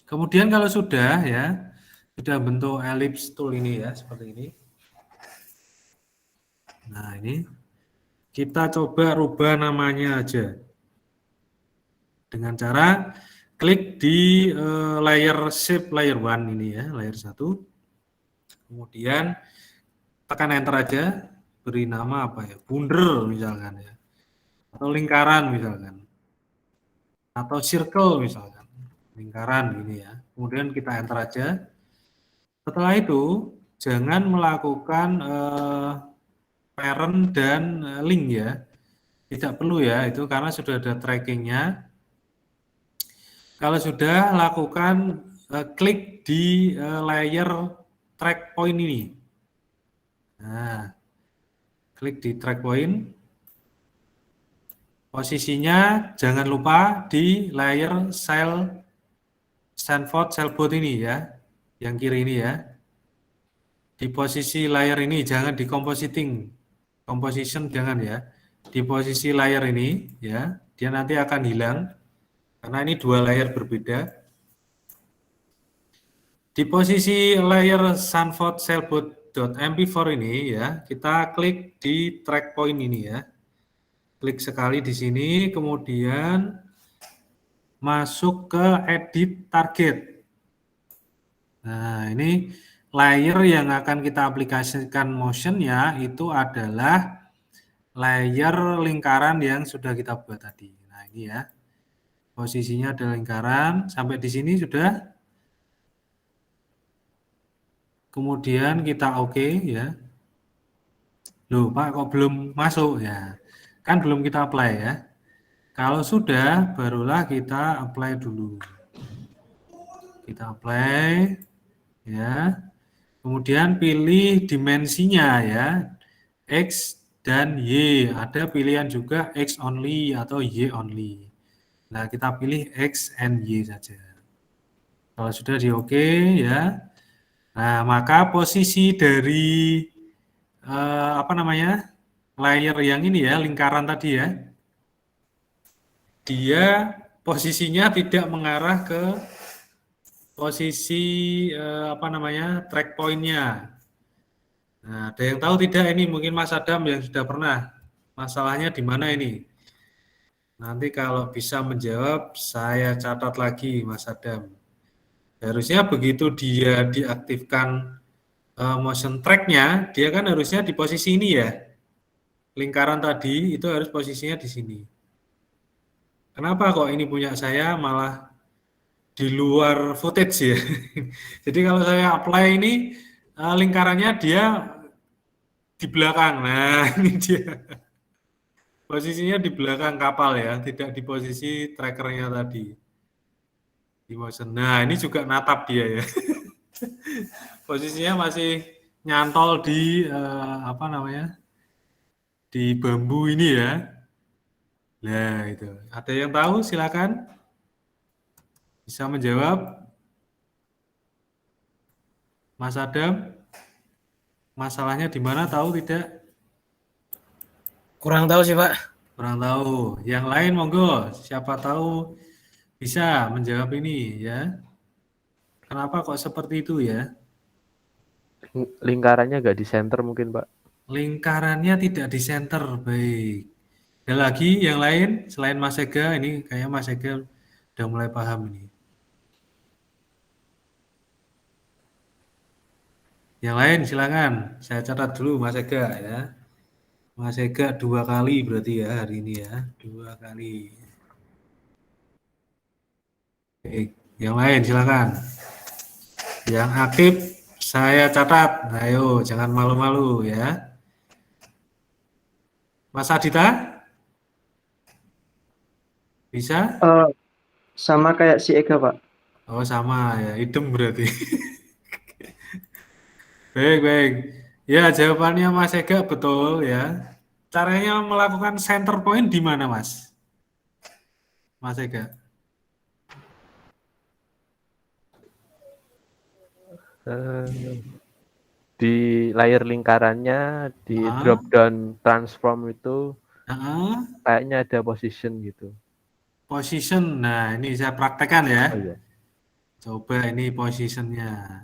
Kemudian kalau sudah ya, sudah bentuk ellipse tool ini ya, seperti ini. Nah, ini kita coba rubah namanya aja. Dengan cara klik di layer shape layer 1 ini ya, layer 1. Kemudian tekan enter aja, beri nama apa ya? Bunder misalkan ya. Atau lingkaran misalkan. Atau circle misalkan. Lingkaran gini ya. Kemudian kita enter aja. Setelah itu jangan melakukan parent dan link ya. Tidak perlu ya itu karena sudah ada trackingnya. Kalau sudah lakukan klik di layer track point ini. Nah, klik di track point. Posisinya jangan lupa di layer Stanford Cellboard ini ya, yang kiri ini ya. Di posisi layer ini jangan di composition jangan ya. Di posisi layer ini ya, dia nanti akan hilang karena ini dua layer berbeda. Di posisi layer Stanford Cellboard .mp4 ini ya, kita klik di track point ini ya. Klik sekali di sini, kemudian masuk ke edit target. Nah, ini layer yang akan kita aplikasikan motionnya itu adalah layer lingkaran yang sudah kita buat tadi. Nah, ini ya. Posisinya ada lingkaran, sampai di sini sudah. Kemudian kita oke ya. Loh, Pak, kok belum masuk ya? Kan belum kita apply ya. Kalau sudah, barulah kita apply dulu. Kita apply ya. Kemudian pilih dimensinya ya. X dan Y. Ada pilihan juga X only atau Y only. Nah, kita pilih X and Y saja. Kalau sudah di oke ya. Nah, maka posisi dari layer yang ini ya, lingkaran tadi ya, dia posisinya tidak mengarah ke posisi track point-nya. Nah, ada yang tahu tidak ini? Mungkin Mas Adam yang sudah pernah. Masalahnya di mana ini? Nanti kalau bisa menjawab, saya catat lagi Mas Adam. Harusnya begitu dia diaktifkan motion track-nya, dia kan harusnya di posisi ini ya. Lingkaran tadi itu harus posisinya di sini. Kenapa kok ini punya saya malah di luar footage ya? Jadi kalau saya apply ini lingkarannya dia di belakang. Nah, ini dia. Posisinya di belakang kapal ya, tidak di posisi trackernya tadi. Di motion. Nah, ini juga natap dia ya. Posisinya masih nyantol di di bambu ini ya. Nah, itu. Ada yang tahu? Silakan. Bisa menjawab. Mas Adam, masalahnya di mana, tahu tidak? Kurang tahu sih, Pak. Kurang tahu. Yang lain monggo, siapa tahu bisa menjawab ini ya. Kenapa kok seperti itu ya? Lingkarannya nggak di center mungkin, Pak. Lingkarannya tidak di center, baik. Ada lagi yang lain selain Mas Ega, ini kayaknya Mas Ega udah mulai paham ini. Yang lain silakan, saya catat dulu Mas Ega ya. Mas Ega 2 kali berarti ya hari ini ya, 2 kali. Baik, yang lain silakan. Yang aktif saya catat, ayo jangan malu-malu ya. Mas Adita? Bisa? Sama kayak si Ega, Pak. Oh sama ya, idem berarti. Baik. Ya jawabannya Mas Ega betul ya. Caranya melakukan center point di mana Mas? Mas Ega? Di layer lingkarannya, di drop down transform itu kayaknya ada position gitu. Position, nah ini saya praktekkan ya. Oh, iya. Coba ini positionnya.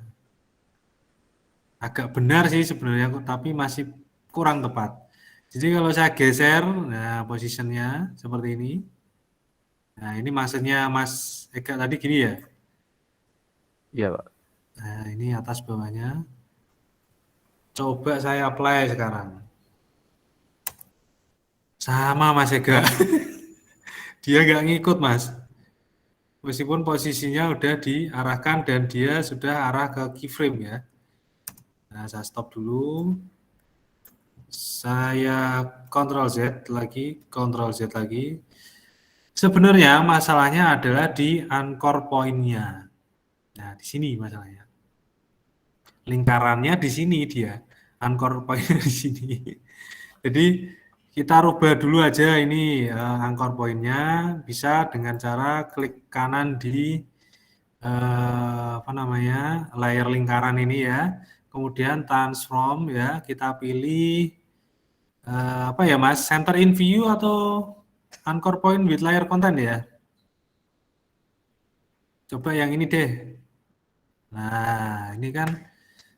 Agak benar sih sebenarnya, tapi masih kurang tepat. Jadi kalau saya geser, nah positionnya seperti ini. Nah ini maksudnya Mas Ega tadi gini ya? Iya, Pak. Nah ini atas bawahnya. Coba saya apply sekarang. Sama Mas Ega. Dia nggak ngikut Mas. Meskipun posisinya udah diarahkan dan dia sudah arah ke keyframe ya. Nah saya stop dulu. Saya Ctrl Z lagi. Sebenarnya masalahnya adalah di anchor point-nya. Nah, di sini masalahnya. Lingkarannya di sini dia. Anchor point-nya di sini. Jadi kita rubah dulu aja ini anchor point-nya, bisa dengan cara klik kanan di layer lingkaran ini ya. Kemudian transform ya, kita pilih Mas, center in view atau anchor point with layer content ya. Coba yang ini deh. Nah, ini kan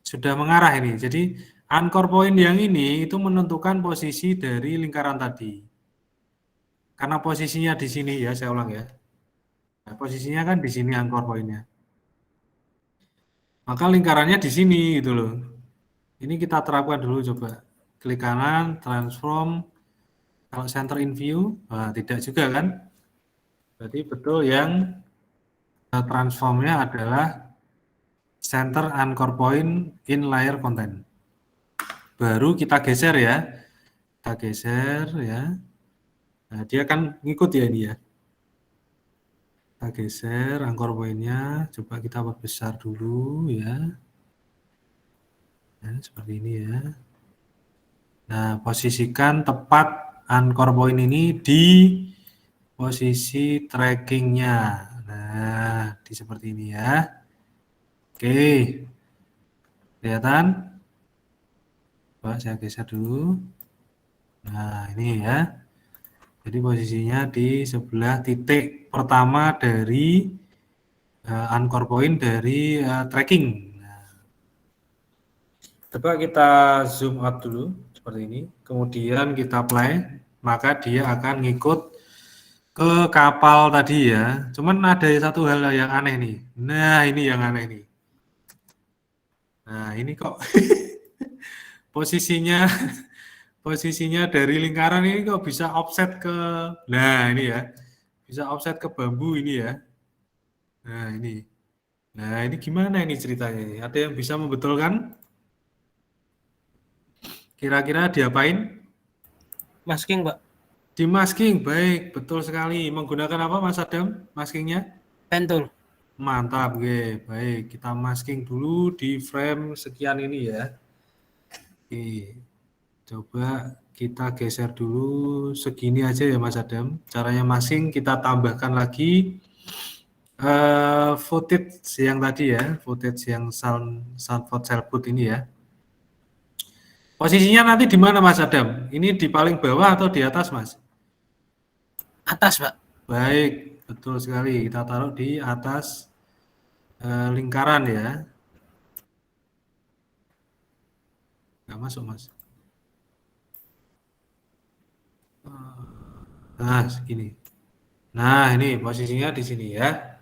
sudah mengarah ini. Jadi anchor point yang ini itu menentukan posisi dari lingkaran tadi. karena posisinya di sini ya, saya ulang ya. Nah, posisinya kan di sini anchor point-nya. Maka lingkarannya di sini gitu loh. Ini kita terapkan dulu coba. Klik kanan, transform. Kalau center in view, nah, tidak juga kan? Berarti betul yang transformnya adalah center anchor point in layer content. Baru kita geser ya. Kita geser ya. Nah, dia kan ngikut ya ini ya. Kita geser anchor point-nya. Coba kita perbesar dulu ya. Nah, seperti ini ya. Nah, posisikan tepat anchor point ini di posisi trackingnya. Nah, di seperti ini ya. Oke. Kelihatan? Coba saya geser dulu. Nah, ini ya. Jadi posisinya di sebelah titik pertama dari anchor point dari tracking. Nah, coba kita zoom out dulu seperti ini. Kemudian kita play, maka dia akan ngikut ke kapal tadi ya. Cuman ada satu hal yang aneh nih. Nah, ini yang aneh nih. Nah, ini kok posisinya dari lingkaran ini kok bisa offset ke, nah ini ya, bisa offset ke bambu ini ya. Nah ini gimana ini ceritanya ini? Ada yang bisa membetulkan? Kira-kira diapain? Masking, Pak. Di masking, baik, betul sekali. Menggunakan apa Mas Adam maskingnya? Pen tool. Mantap, oke. Baik, kita masking dulu di frame sekian ini ya. Oke. Coba kita geser dulu segini aja ya Mas Adam. Caranya masing kita tambahkan lagi footage yang tadi ya, footage yang soundboard cellboot ini ya. Posisinya nanti di mana Mas Adam? Ini di paling bawah atau di atas Mas? Atas, Pak. Baik, betul sekali. Kita taruh di atas lingkaran ya. Nggak masuk Mas. Nah, segini. Nah, ini posisinya di sini ya.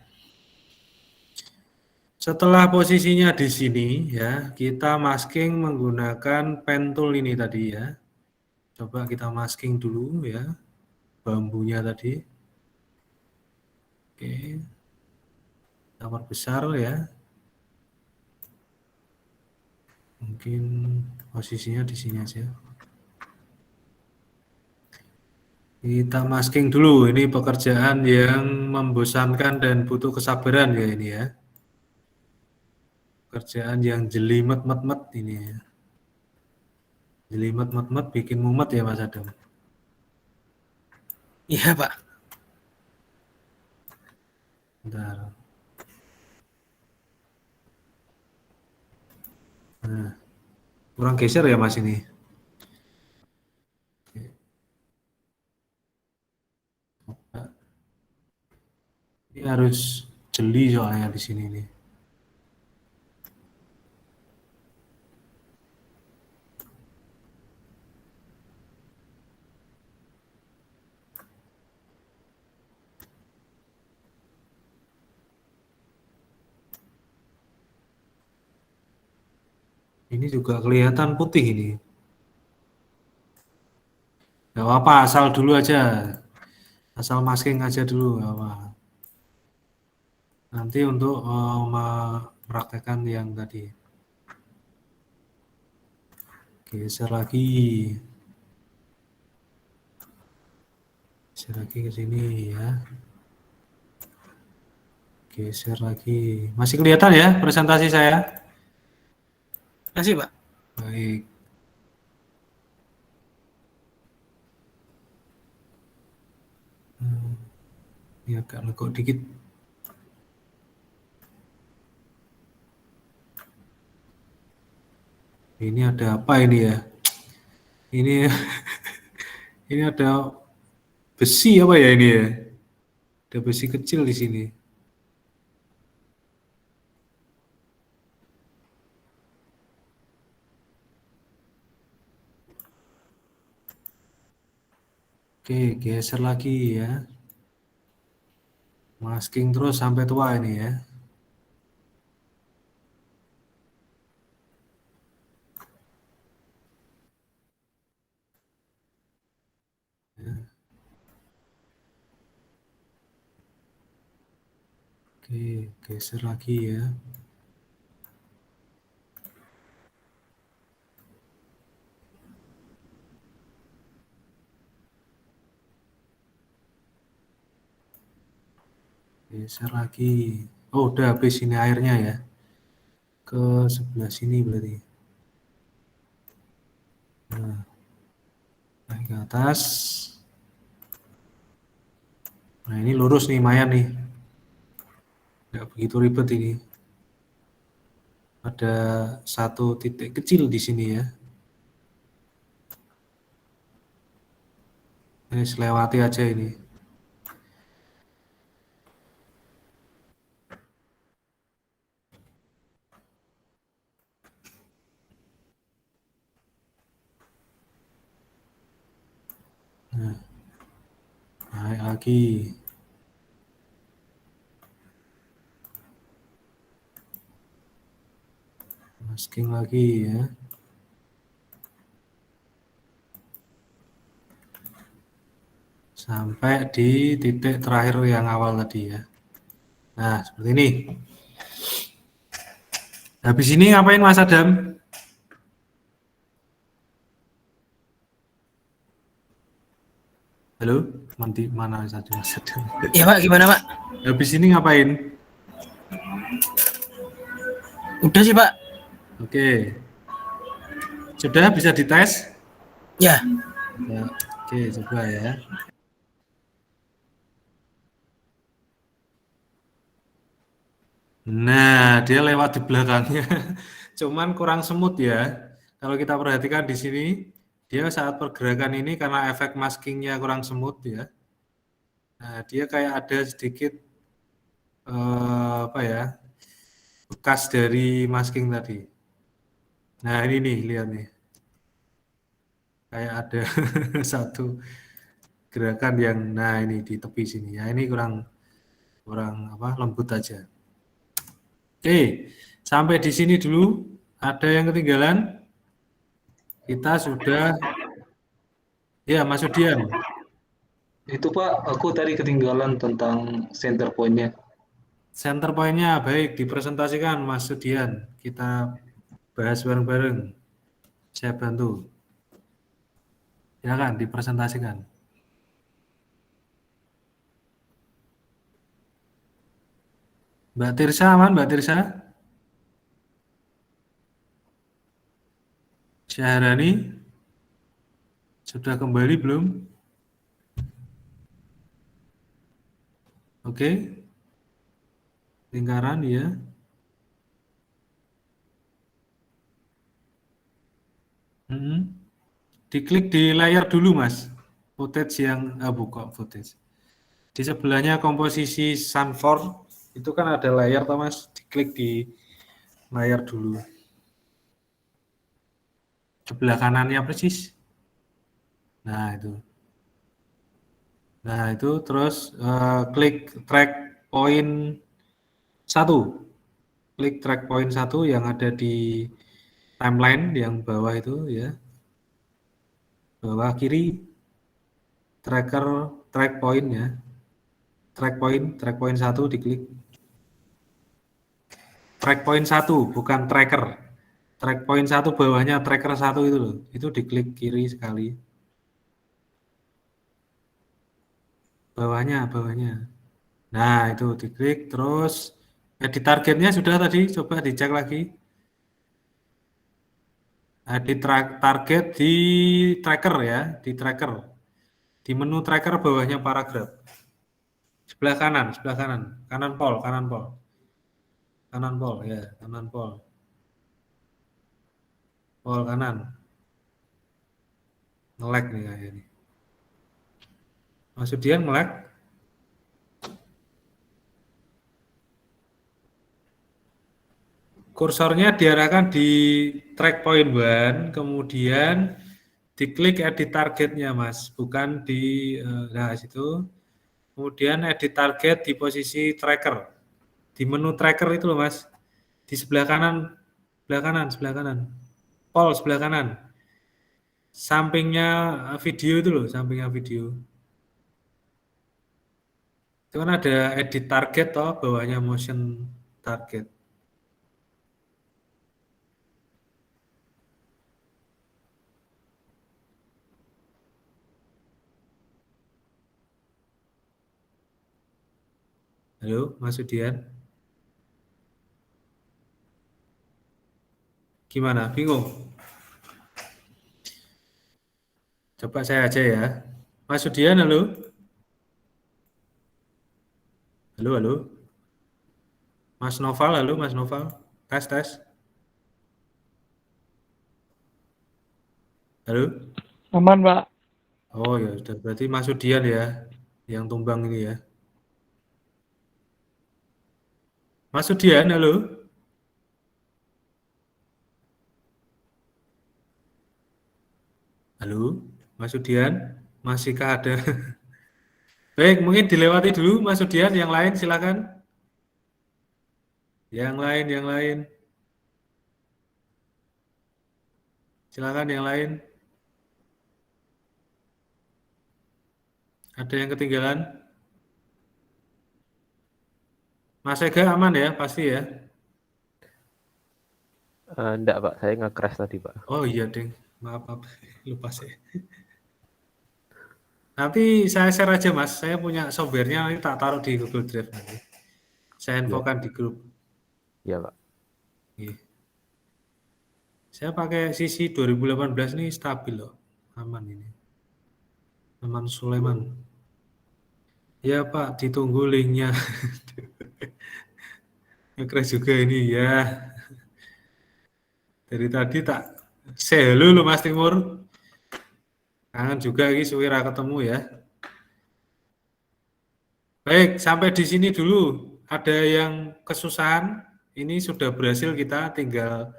Setelah posisinya di sini ya, kita masking menggunakan pen tool ini tadi ya. Coba kita masking dulu ya, bambunya tadi. Oke. Kita perbesar ya. Mungkin posisinya di sini aja. Kita masking dulu, ini pekerjaan yang membosankan dan butuh kesabaran ya ini ya. Pekerjaan yang jelimet met ini ya. Jelimet met bikin mumet ya Mas Adam. Iya, Pak. Bentar. Nah, kurang geser ya Mas ini. Ini harus jeli soalnya di sini nih. Ini juga kelihatan putih ini. Gak apa-apa, asal dulu aja. Asal masking aja dulu, gak apa. Nanti untuk mempraktekkan yang tadi. Geser lagi. Geser lagi ke sini ya. Geser lagi. Masih kelihatan ya presentasi saya? Masih, Pak. Baik. Ini agak lekuk dikit. Ini ada apa ini ya? Ini ini ada besi apa ya ini ya? Ada besi kecil di sini. Oke, geser lagi ya. Masking terus sampai tua ini ya. Oke, geser lagi ya. Geser lagi. Oh, udah habis ini airnya ya. Ke sebelah sini berarti. Nah, naik ke atas. Nah, ini lurus nih, lumayan nih. Nggak begitu ribet ini. Ada satu titik kecil di sini ya. Ini selewati aja ini. Nah, naik lagi. Masking lagi ya. Sampai di titik terakhir yang awal tadi ya. Nah, seperti ini. Habis ini ngapain Mas Adam? Halo, mana saja Mas Adam? Ya Pak, gimana Pak? Habis ini ngapain? Udah sih Pak. Oke. Sudah bisa dites? Ya. Ya. Oke, coba ya. Nah, dia lewat di belakangnya. Cuman kurang semut ya. Kalau kita perhatikan di sini, dia saat pergerakan ini karena efek maskingnya kurang semut ya. Nah, dia kayak ada sedikit apa ya, bekas dari masking tadi. Nah, ini nih, lihat nih. Kayak ada satu gerakan yang, nah ini di tepi sini. Ya, ini kurang apa, lembut aja. Oke, sampai di sini dulu. Ada yang ketinggalan? Kita sudah, ya Mas Udian. Itu Pak, aku tadi ketinggalan tentang center point-nya. Center point-nya baik, dipresentasikan Mas Udian. Kita bahas bareng-bareng. Saya bantu. Silakan dipresentasikan. Mbak Tirsa aman, Mbak Tirsa? Syaharani sudah kembali belum? Oke. Lingkaran ya. Diklik di layar dulu Mas. Footage yang buka footage. Di sebelahnya komposisi Sanford itu kan ada layar toh Mas. Diklik di layar dulu. Sebelah kanannya persis. Nah, itu. Nah, itu terus klik track point 1. Klik track point 1 yang ada di timeline yang bawah itu ya. Bawah kiri track point ya. Track point 1 diklik. Track point 1 bukan tracker. Track point 1 bawahnya tracker 1 itu loh. Itu diklik kiri sekali. Bawahnya. Nah, itu diklik terus edit targetnya sudah tadi, coba dicek lagi. Edit target di tracker ya, di tracker. Di menu tracker bawahnya paragraf. Sebelah kanan. Kanan pol ya, kanan pol. Pol kanan. Nge-lag nih kayaknya nih. Mas Udian nge-lag? Kursornya diarahkan di track point 1, kemudian Diklik edit targetnya, Mas, bukan di nah situ. Kemudian edit target di posisi tracker. Di menu tracker itu loh, Mas. Di sebelah kanan, sebelah kanan. Pol sebelah kanan. Sampingnya video itu loh, sampingnya video. Itu kan ada edit target toh, bawahnya motion target. Halo, Mas Sudian. Gimana? Bingung? Coba saya aja ya. Mas Sudian, halo? Halo, halo? Mas Noval, halo Mas Noval? Tes, tes. Halo? Aman, Pak. Oh ya, sudah. Berarti Mas Sudian ya, yang tumbang ini ya. Mas Sudian, halo? Halo, Mas Sudian? Masihkah ada? Baik, mungkin dilewati dulu Mas Sudian, yang lain silakan. Yang lain. Silakan yang lain. Ada yang ketinggalan? Mas Ega aman ya, pasti ya? Enggak, Pak. Saya nge-crash tadi, Pak. Oh iya, Ding. Maaf, lupa saya. Nanti saya share aja, Mas. Saya punya software-nya, nanti tak taruh di Google Drive nanti. Saya infokan di grup. Iya, Pak. Iya. Saya pakai sisi 2018 ini stabil loh. Aman ini. Aman Sulaiman. Ya Pak, ditunggu linknya. Nge-crash juga ini ya. Dari tadi tak say hello lo Mas Timur. Kangen juga ini suwi ra ketemu ya. Baik, sampai di sini dulu. Ada yang kesusahan? Ini sudah berhasil, kita tinggal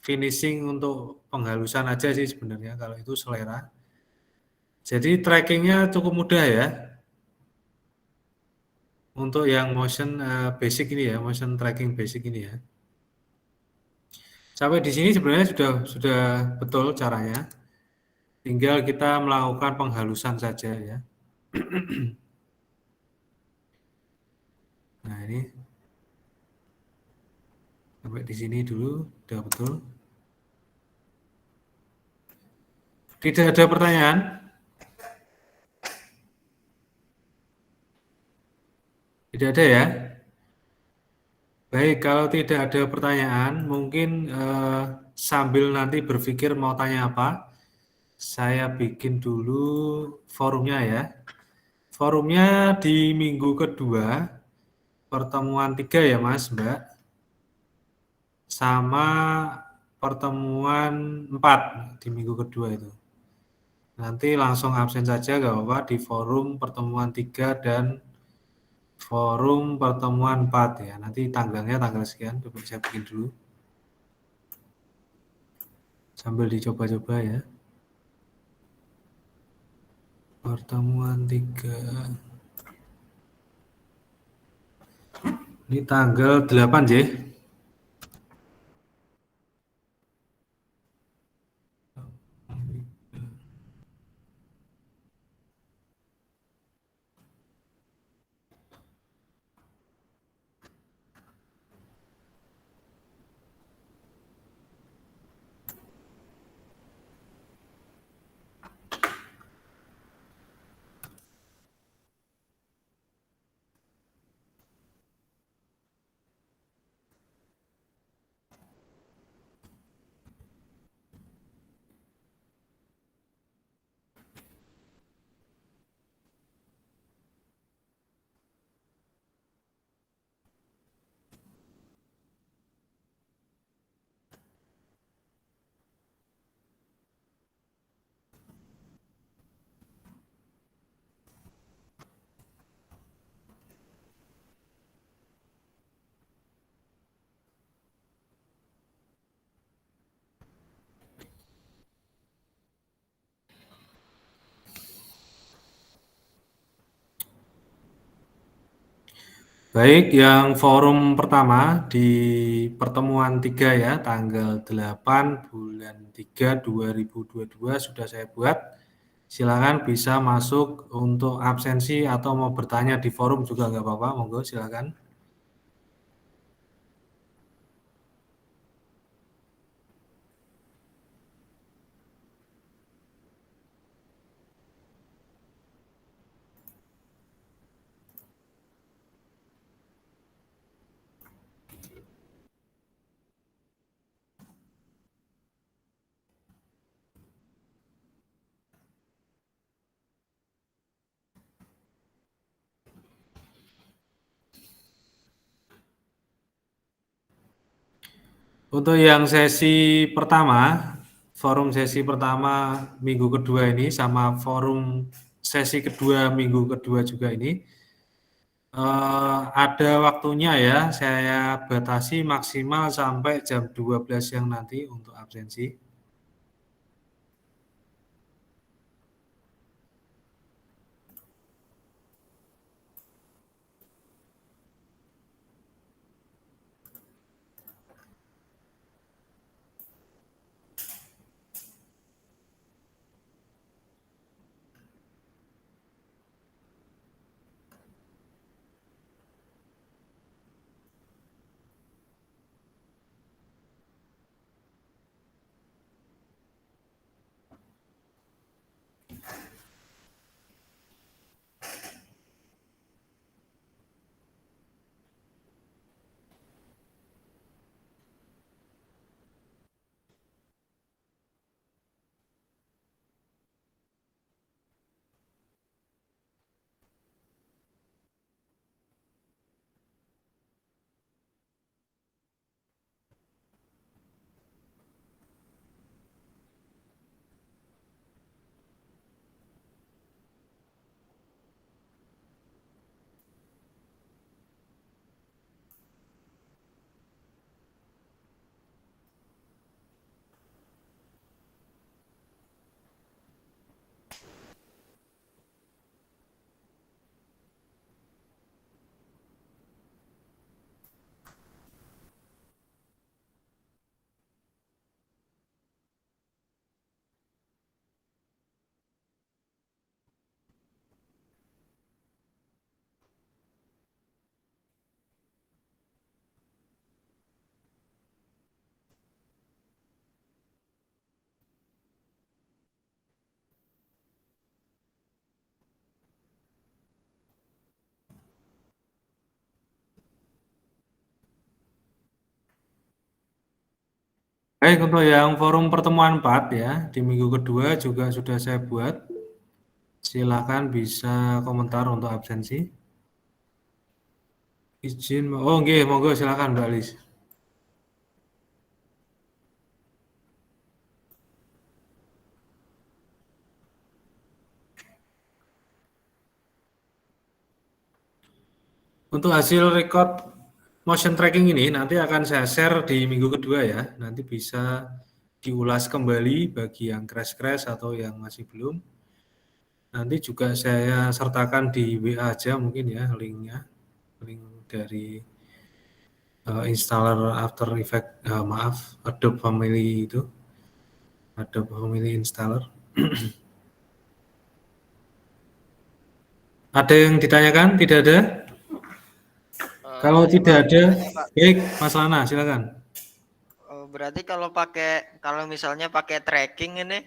finishing untuk penghalusan aja sih sebenarnya kalau itu selera. Jadi trackingnya cukup mudah ya. Untuk yang motion basic ini ya, motion tracking basic ini ya. Sampai di sini sebenarnya sudah betul caranya. Tinggal kita melakukan penghalusan saja ya. Nah, ini sampai di sini dulu sudah betul. Tidak ada pertanyaan? Tidak ada ya? Baik, kalau tidak ada pertanyaan, mungkin sambil nanti berpikir mau tanya apa, saya bikin dulu forumnya ya. Forumnya di minggu kedua, pertemuan 3 ya Mas, Mbak. Sama pertemuan 4 di minggu kedua itu. Nanti langsung absen saja gak apa-apa di forum pertemuan 3 dan forum pertemuan 4 ya. Nanti tanggalnya tanggal sekian, coba saya bikin dulu. Sambil dicoba-coba ya. Pertemuan 3. Ini tanggal 8 J. Baik, yang forum pertama di pertemuan 3 ya, tanggal 8 bulan 3 2022 sudah saya buat. Silakan bisa masuk untuk absensi atau mau bertanya di forum juga nggak apa-apa, monggo silakan. Untuk yang sesi pertama, forum sesi pertama minggu kedua ini sama forum sesi kedua minggu kedua juga ini ada waktunya ya, saya batasi maksimal sampai jam 12 siang nanti untuk absensi. Baik, untuk yang forum pertemuan 4 ya, di minggu kedua juga sudah saya buat. Silakan bisa komentar untuk absensi. Izin, oh nggih, monggo silakan Mbak Lis. Untuk hasil record motion tracking ini nanti akan saya share di minggu kedua ya. Nanti bisa diulas kembali bagi yang crash-crash atau yang masih belum. Nanti juga saya sertakan di WA aja mungkin ya linknya. Link dari installer After Effects, Adobe Family itu. Adobe Family Installer. Ada yang ditanyakan? Tidak ada? Kalau tidak ada, baik Mas Lana, silakan. Berarti kalau misalnya pakai tracking ini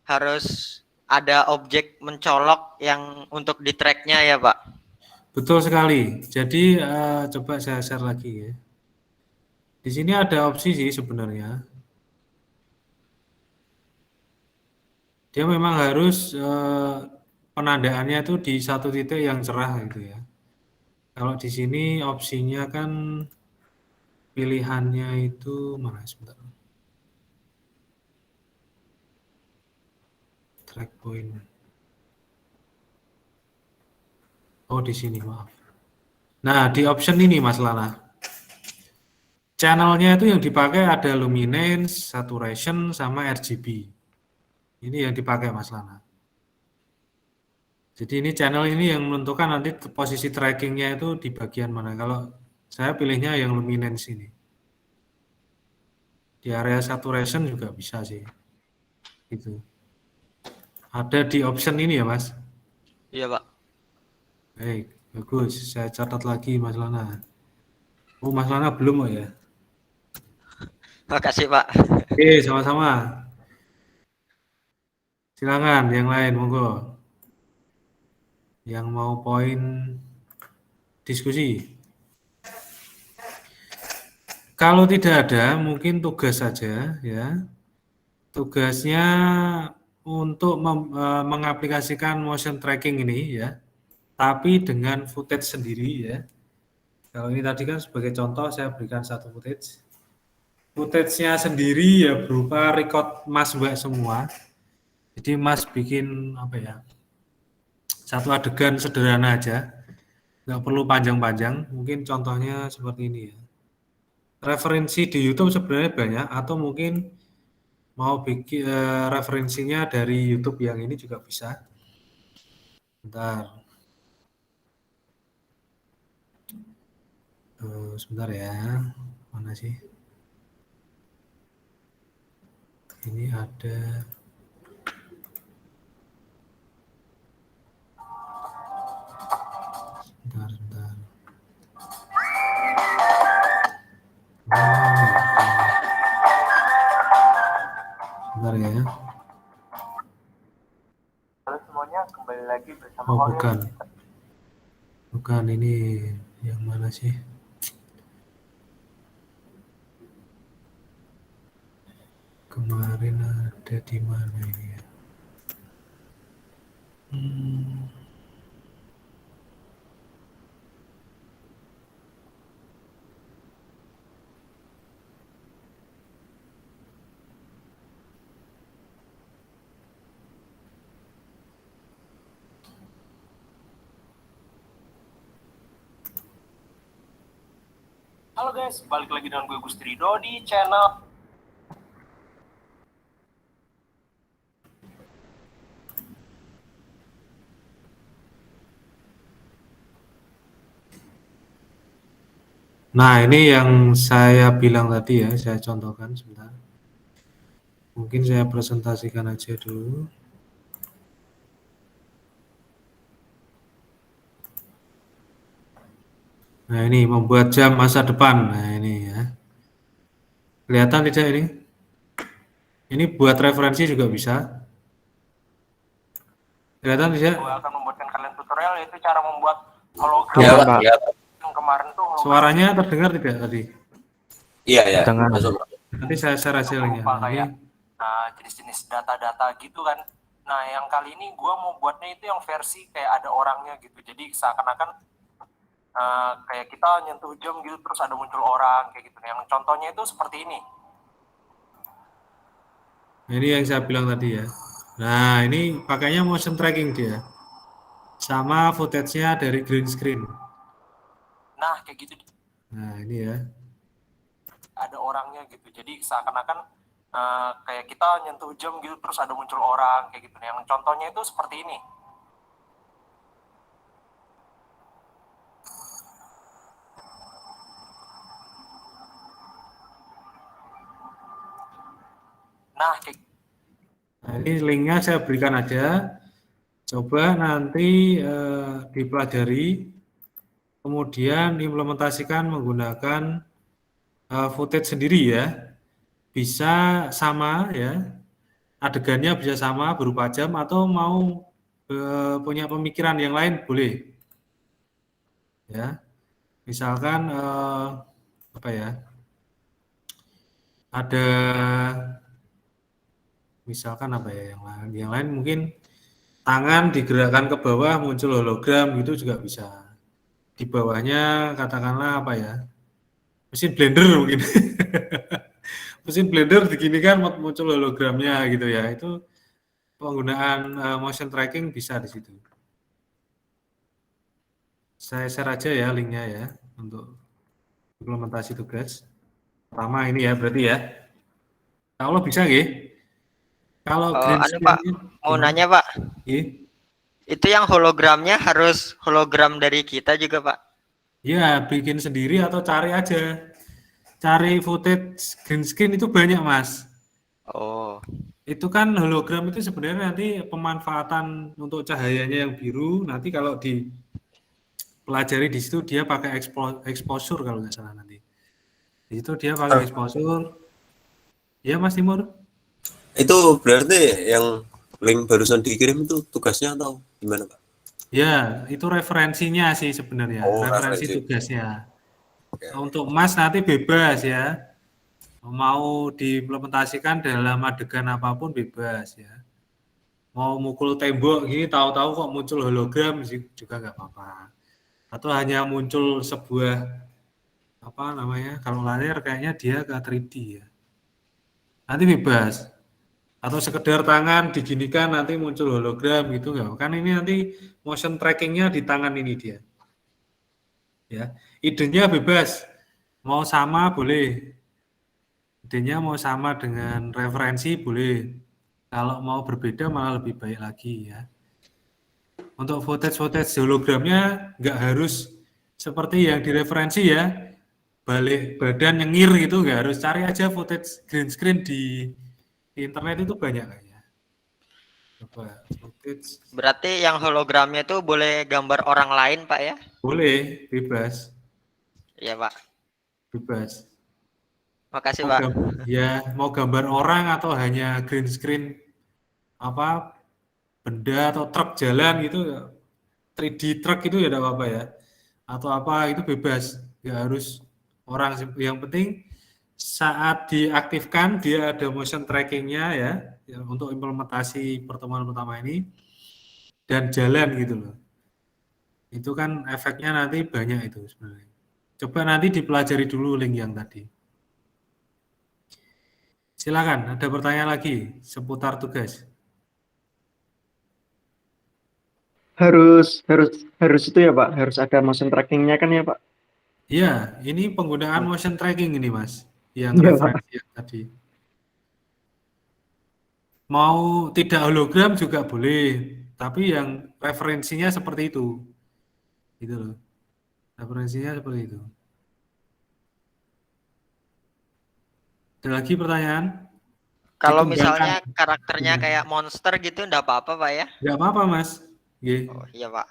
harus ada objek mencolok yang untuk di tracknya ya Pak? Betul sekali. Jadi coba saya share lagi ya. Di sini ada opsi sih sebenarnya. Dia memang harus penandaannya itu di satu titik yang cerah gitu ya. Kalau di sini opsinya kan pilihannya itu mana sebentar. Track point. Oh di sini maaf. Nah di option ini Mas Lana. Channelnya itu yang dipakai ada luminance, saturation, sama RGB. Ini yang dipakai Mas Lana. Jadi ini channel ini yang menentukan nanti posisi trackingnya itu di bagian mana. Kalau saya pilihnya yang luminance ini. Di area saturation juga bisa sih. Gitu. Ada di option ini ya, Mas? Iya, Pak. Baik, bagus. Saya catat lagi Mas Lana. Oh, Mas Lana belum oh ya? Makasih, Pak. Oke, sama-sama. Silakan yang lain, monggo. Yang mau poin diskusi. Kalau tidak ada, mungkin tugas saja ya. Tugasnya untuk mengaplikasikan motion tracking ini ya, tapi dengan footage sendiri ya. Kalau ini tadi kan sebagai contoh saya berikan satu footage. Footage-nya sendiri ya berupa record Mas Mbak semua. Jadi Mas bikin apa ya? Satu adegan sederhana aja. Nggak perlu panjang-panjang. Mungkin contohnya seperti ini ya. Referensi di YouTube sebenarnya banyak atau mungkin mau bikin referensinya dari YouTube yang ini juga bisa. Bentar. Sebentar ya. Mana sih? Ini ada. Sebentar. Sebentar ya. Halo semuanya, kembali lagi bersama Oh, bukan. Bukan, ini yang mana sih? Kemarin ada di mana ini ya? Halo guys, balik lagi dengan gue Gusti Rido di channel Nah, ini yang saya bilang tadi ya, saya contohkan sebentar. Mungkin saya presentasikan aja dulu. Nah, ini membuat jam masa depan. Nah, ini ya. Kelihatan tidak ini? Ini buat referensi juga bisa. Kelihatan tidak? gue akan membuatkan kalian tutorial yaitu cara membuat hologram Ya, Pak. yang kemarin tuh hologram. Suaranya terdengar tidak tadi? Iya ya. Nanti saya share hasilnya. Nah, ini Jenis-jenis data-data gitu kan. Nah yang kali ini gue mau buatnya itu yang versi kayak ada orangnya gitu. Jadi seakan-akan kayak kita nyentuh jam gitu terus ada muncul orang kayak gitu. Yang contohnya itu seperti ini. Ini yang saya bilang tadi ya. Nah, ini pakainya motion tracking dia. Sama footage-nya dari green screen. Nah kayak gitu. Nah, ini ya. Ada orangnya gitu. Jadi seakan-akan kayak kita nyentuh jam gitu terus ada muncul orang kayak gitu. Yang contohnya itu seperti ini. Nah, ini linknya saya berikan aja. Coba nanti dipelajari, kemudian implementasikan menggunakan footage sendiri ya. Bisa sama ya, adegannya bisa sama berupa jam atau mau punya pemikiran yang lain boleh. Ya, misalkan apa ya? Ada misalkan apa ya yang lain? Yang lain mungkin tangan digerakkan ke bawah muncul hologram gitu juga bisa. Di bawahnya katakanlah apa ya? Mesin blender mungkin. Mesin blender diginikan muncul hologramnya gitu ya. Itu penggunaan motion tracking bisa di situ. Saya share aja ya linknya ya untuk implementasi tugas. Pertama ini ya berarti ya. Kalau bisa nggih. Kalau green Pak, mau nanya Pak. Itu yang hologramnya harus hologram dari kita juga, Pak? Ya, bikin sendiri atau cari aja. Cari footage green screen itu banyak, Mas. Oh. Itu kan hologram itu sebenarnya nanti pemanfaatan untuk cahayanya yang biru, nanti kalau dipelajari di situ dia pakai exposure kalau nggak salah nanti. Di situ dia pakai exposure. Ya, Mas Timur? Itu berarti yang link barusan dikirim itu tugasnya atau gimana, Pak? Ya, itu referensinya sih sebenarnya, Oh, referensi referensi. tugasnya. Oke. Untuk Mas nanti bebas ya, mau diimplementasikan dalam adegan apapun bebas ya. Mau mukul tembok gini tahu-tahu kok muncul hologram juga nggak apa-apa. Atau hanya muncul sebuah apa namanya, kalau layar kayaknya dia ke 3D ya. Nanti bebas. Atau sekedar tangan diginikan nanti muncul hologram gitu nggak? Kan ini nanti motion trackingnya di tangan ini dia. Ya, idenya bebas. Mau sama boleh. Idenya mau sama dengan referensi boleh. Kalau mau berbeda malah lebih baik lagi ya. Untuk footage hologramnya nggak harus seperti yang direferensi ya. Balik badan nyengir gitu nggak harus, cari aja footage green screen di internet itu banyak kayaknya. Coba footage. Berarti yang hologramnya itu boleh gambar orang lain, Pak ya? Boleh, bebas. Iya, Pak. Bebas. Makasih, Mau Pak. ya, mau gambar orang atau hanya green screen apa benda atau truk jalan gitu, 3D truk itu ya tidak apa-apa ya. Atau apa itu bebas, nggak harus orang. Yang penting saat diaktifkan dia ada motion trackingnya ya untuk implementasi pertemuan pertama ini dan jalan gitu loh. Itu kan efeknya nanti banyak itu sebenarnya. Coba nanti dipelajari dulu link yang tadi. Silakan, ada pertanyaan lagi seputar tugas. Harus itu ya Pak, harus ada motion trackingnya kan ya Pak? Iya, ini penggunaan motion tracking ini Mas, yang Iya, referensi yang tadi. Mau tidak hologram juga boleh, tapi yang referensinya seperti itu. Gitu loh. Referensinya seperti itu. Ada lagi pertanyaan? Kalau Dikembangkan. misalnya karakternya kayak monster gitu enggak apa-apa, Pak ya? Enggak apa-apa, Mas. Nggih. Oh, iya, Pak.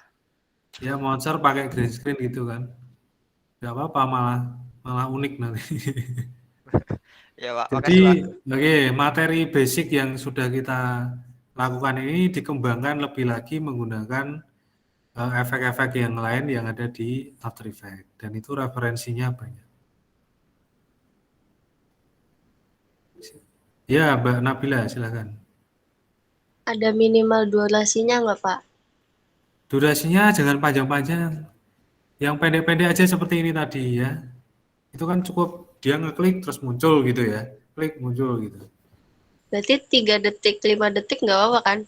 Ya monster pakai green screen gitu kan. Enggak apa-apa, malah unik nanti. Ya, Pak. Jadi, Makasih, Pak. oke, materi basic yang sudah kita lakukan ini dikembangkan lebih lagi menggunakan efek-efek yang lain yang ada di After Effects, dan itu referensinya banyak. Ya, Mbak Nabila, silakan. Ada minimal durasinya nggak, Pak? Durasinya jangan panjang-panjang. Yang pendek-pendek aja seperti ini tadi ya. Itu kan cukup dia ngeklik terus muncul gitu ya. Klik muncul gitu. Berarti 3 detik, 5 detik nggak apa-apa kan?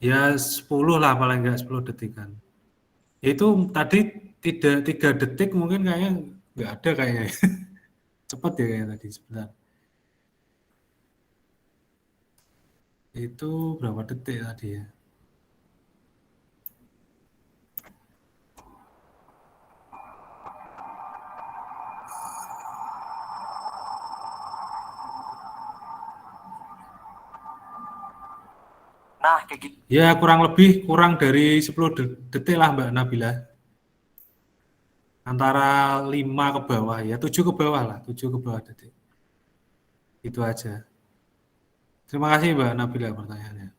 Ya 10 lah paling enggak 10 detik kan. Itu tadi 3 detik mungkin kayaknya nggak ada kayaknya. Cepat ya kayaknya tadi sebentar. Itu berapa detik tadi ya? Nah, kayak gitu. Ya kurang dari 10 detik lah Mbak Nabila. Antara 5 ke bawah ya, 7 ke bawah lah, 7 ke bawah detik. Itu aja. Terima kasih Mbak Nabila pertanyaannya.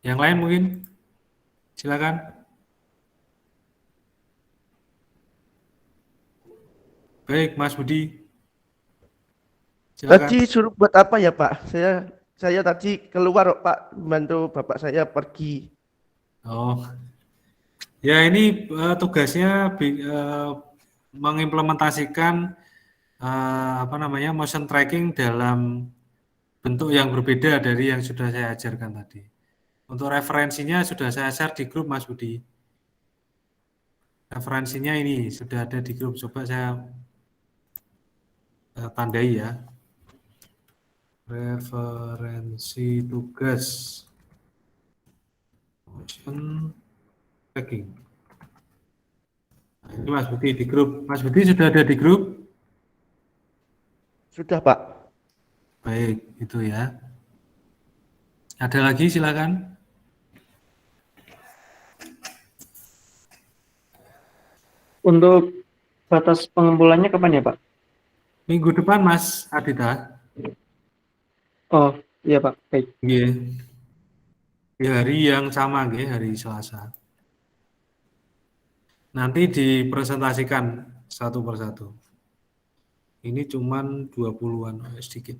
Yang lain mungkin? Silakan. Baik, Mas Budi. Silakan. Tadi suruh buat apa ya Pak? Saya tadi keluar Pak, bantu bapak saya pergi. Oh, ya ini tugasnya mengimplementasikan apa namanya motion tracking dalam bentuk yang berbeda dari yang sudah saya ajarkan tadi. Untuk referensinya sudah saya share di grup Mas Budi. Referensinya ini sudah ada di grup. Coba saya tandai ya. Referensi tugas. Motion tracking. Nah, ini Mas Budi di grup. Mas Budi sudah ada di grup? Sudah, Pak. Baik, itu ya. Ada lagi silakan. Untuk batas pengumpulannya kapan ya, Pak? Minggu depan, Mas Adita. Oh, iya, Pak. Baik. Iya. Di hari yang sama, hari Selasa. Nanti dipresentasikan satu persatu. Ini cuman 20-an, sedikit.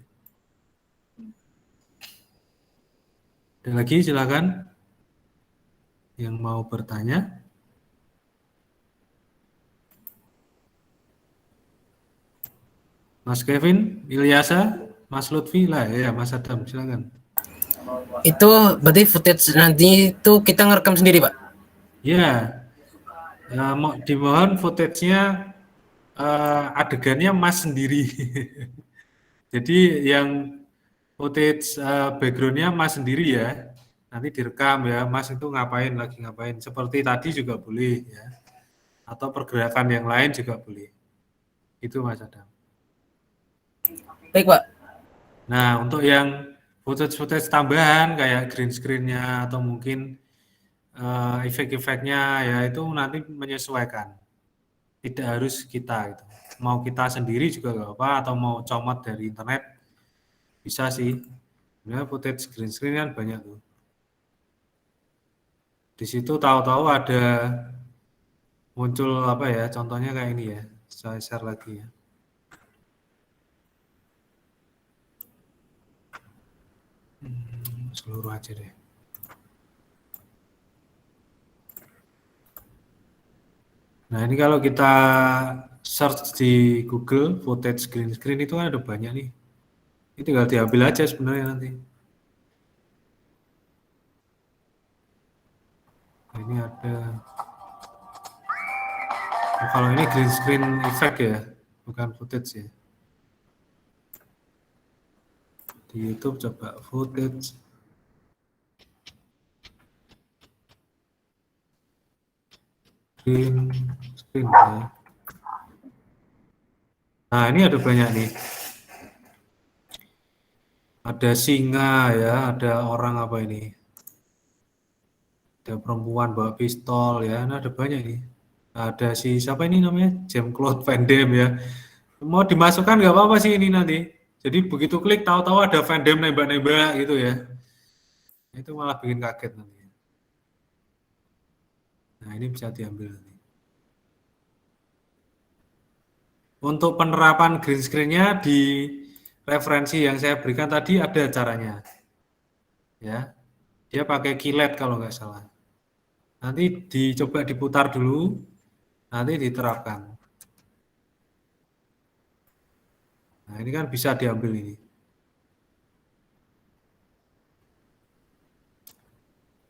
Ada lagi silakan yang mau bertanya. Mas Kevin, Ilyasa, Mas Lutfi lah ya, Mas Adam silakan. Itu berarti footage nanti itu kita ngerekam sendiri, Pak? Ya, dimohon footage-nya adegannya Mas sendiri. Jadi yang footage background-nya Mas sendiri ya, nanti direkam ya, Mas itu ngapain, lagi ngapain. Seperti tadi juga boleh ya, atau pergerakan yang lain juga boleh. Itu Mas Adam. Baik, Pak. Nah, untuk yang footage tambahan kayak green screen-nya atau mungkin efek-efeknya ya itu nanti menyesuaikan. Tidak harus kita gitu. Mau kita sendiri juga nggak apa, atau mau comot dari internet bisa sih. Sebenarnya footage green screen kan banyak tuh. Di situ tahu-tahu ada muncul apa ya, contohnya kayak ini ya. Saya share lagi ya. Seluruh aja deh. Nah, ini kalau kita search di Google footage green screen itu kan ada banyak nih. Ini tinggal diambil aja sebenarnya nanti. Ini ada. Oh, kalau ini green screen effect ya, bukan footage ya. Di YouTube coba footage. Green screen ya. Nah, ini ada banyak nih. Ada singa ya, ada orang apa ini? Ada perempuan bawa pistol ya, nah, ada banyak nih. Ada si siapa ini namanya? Jean-Claude Van Damme ya. Mau dimasukkan nggak apa-apa sih ini nanti. Jadi begitu klik tahu-tahu ada Van Damme nembak-nembak gitu ya. Itu malah bikin kaget nanti. Nah, ini bisa diambil nanti. Untuk penerapan green screen-nya di referensi yang saya berikan tadi ada caranya. Ya. Dia pakai kilet kalau nggak salah. Nanti dicoba diputar dulu, nanti diterapkan. Nah, ini kan bisa diambil ini.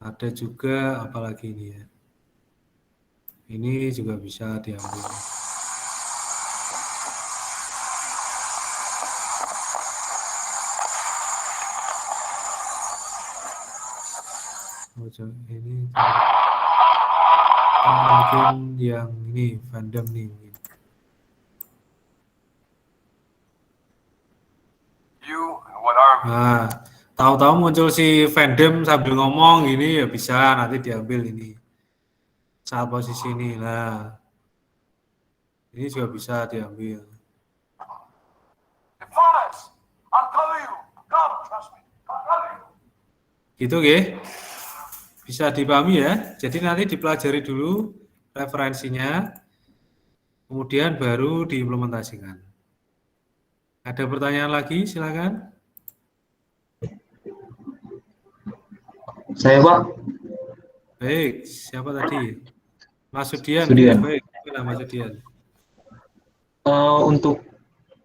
Ada juga apalagi ini ya. Ini juga bisa diambil. Ini mungkin yang ini Van Damme nih mungkin. Nah, tahu-tahu muncul si Van Damme sambil ngomong gini ya bisa nanti diambil ini saat posisi ini. Nah, ini juga bisa diambil. Gitu bisa dipahami ya. Jadi nanti dipelajari dulu referensinya, kemudian baru diimplementasikan. Ada pertanyaan lagi? Silakan. Saya, Pak. Baik, siapa tadi? Mas Sudian. Sudian. Baik, Mas Sudian. Untuk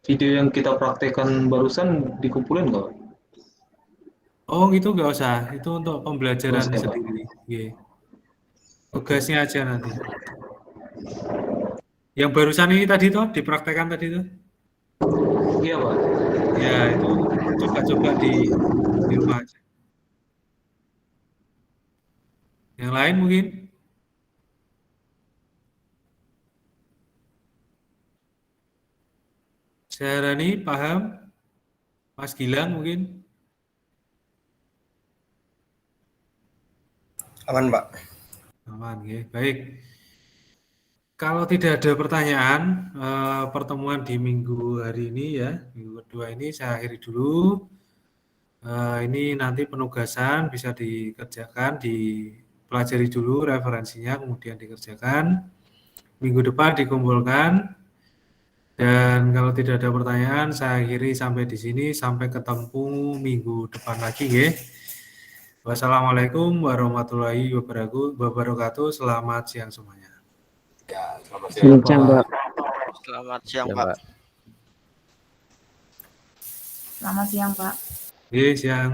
video yang kita praktekkan barusan dikumpulin nggak? Oh, itu nggak usah. Itu untuk pembelajaran Usah, sendiri. Oke. Tugasnya aja nanti. Yang barusan ini tadi tuh dipraktekkan tadi tuh. Iya, Pak. Ya, itu coba-coba di rumah aja. Yang lain mungkin? Syahrani paham? Mas Gilang mungkin? Aman, Pak. Aman, ya. Baik. Kalau tidak ada pertanyaan, pertemuan di minggu hari ini ya, minggu kedua ini saya akhiri dulu. Ini nanti penugasan bisa dikerjakan, dipelajari dulu referensinya, kemudian dikerjakan. Minggu depan dikumpulkan. Dan kalau tidak ada pertanyaan, saya akhiri sampai di sini. Sampai ketemu minggu depan lagi, ya. Wassalamualaikum warahmatullahi wabarakatuh. Selamat siang semuanya. Ya, selamat siang, Pak. Selamat siang, Pak. Selamat siang, Pak. Siang.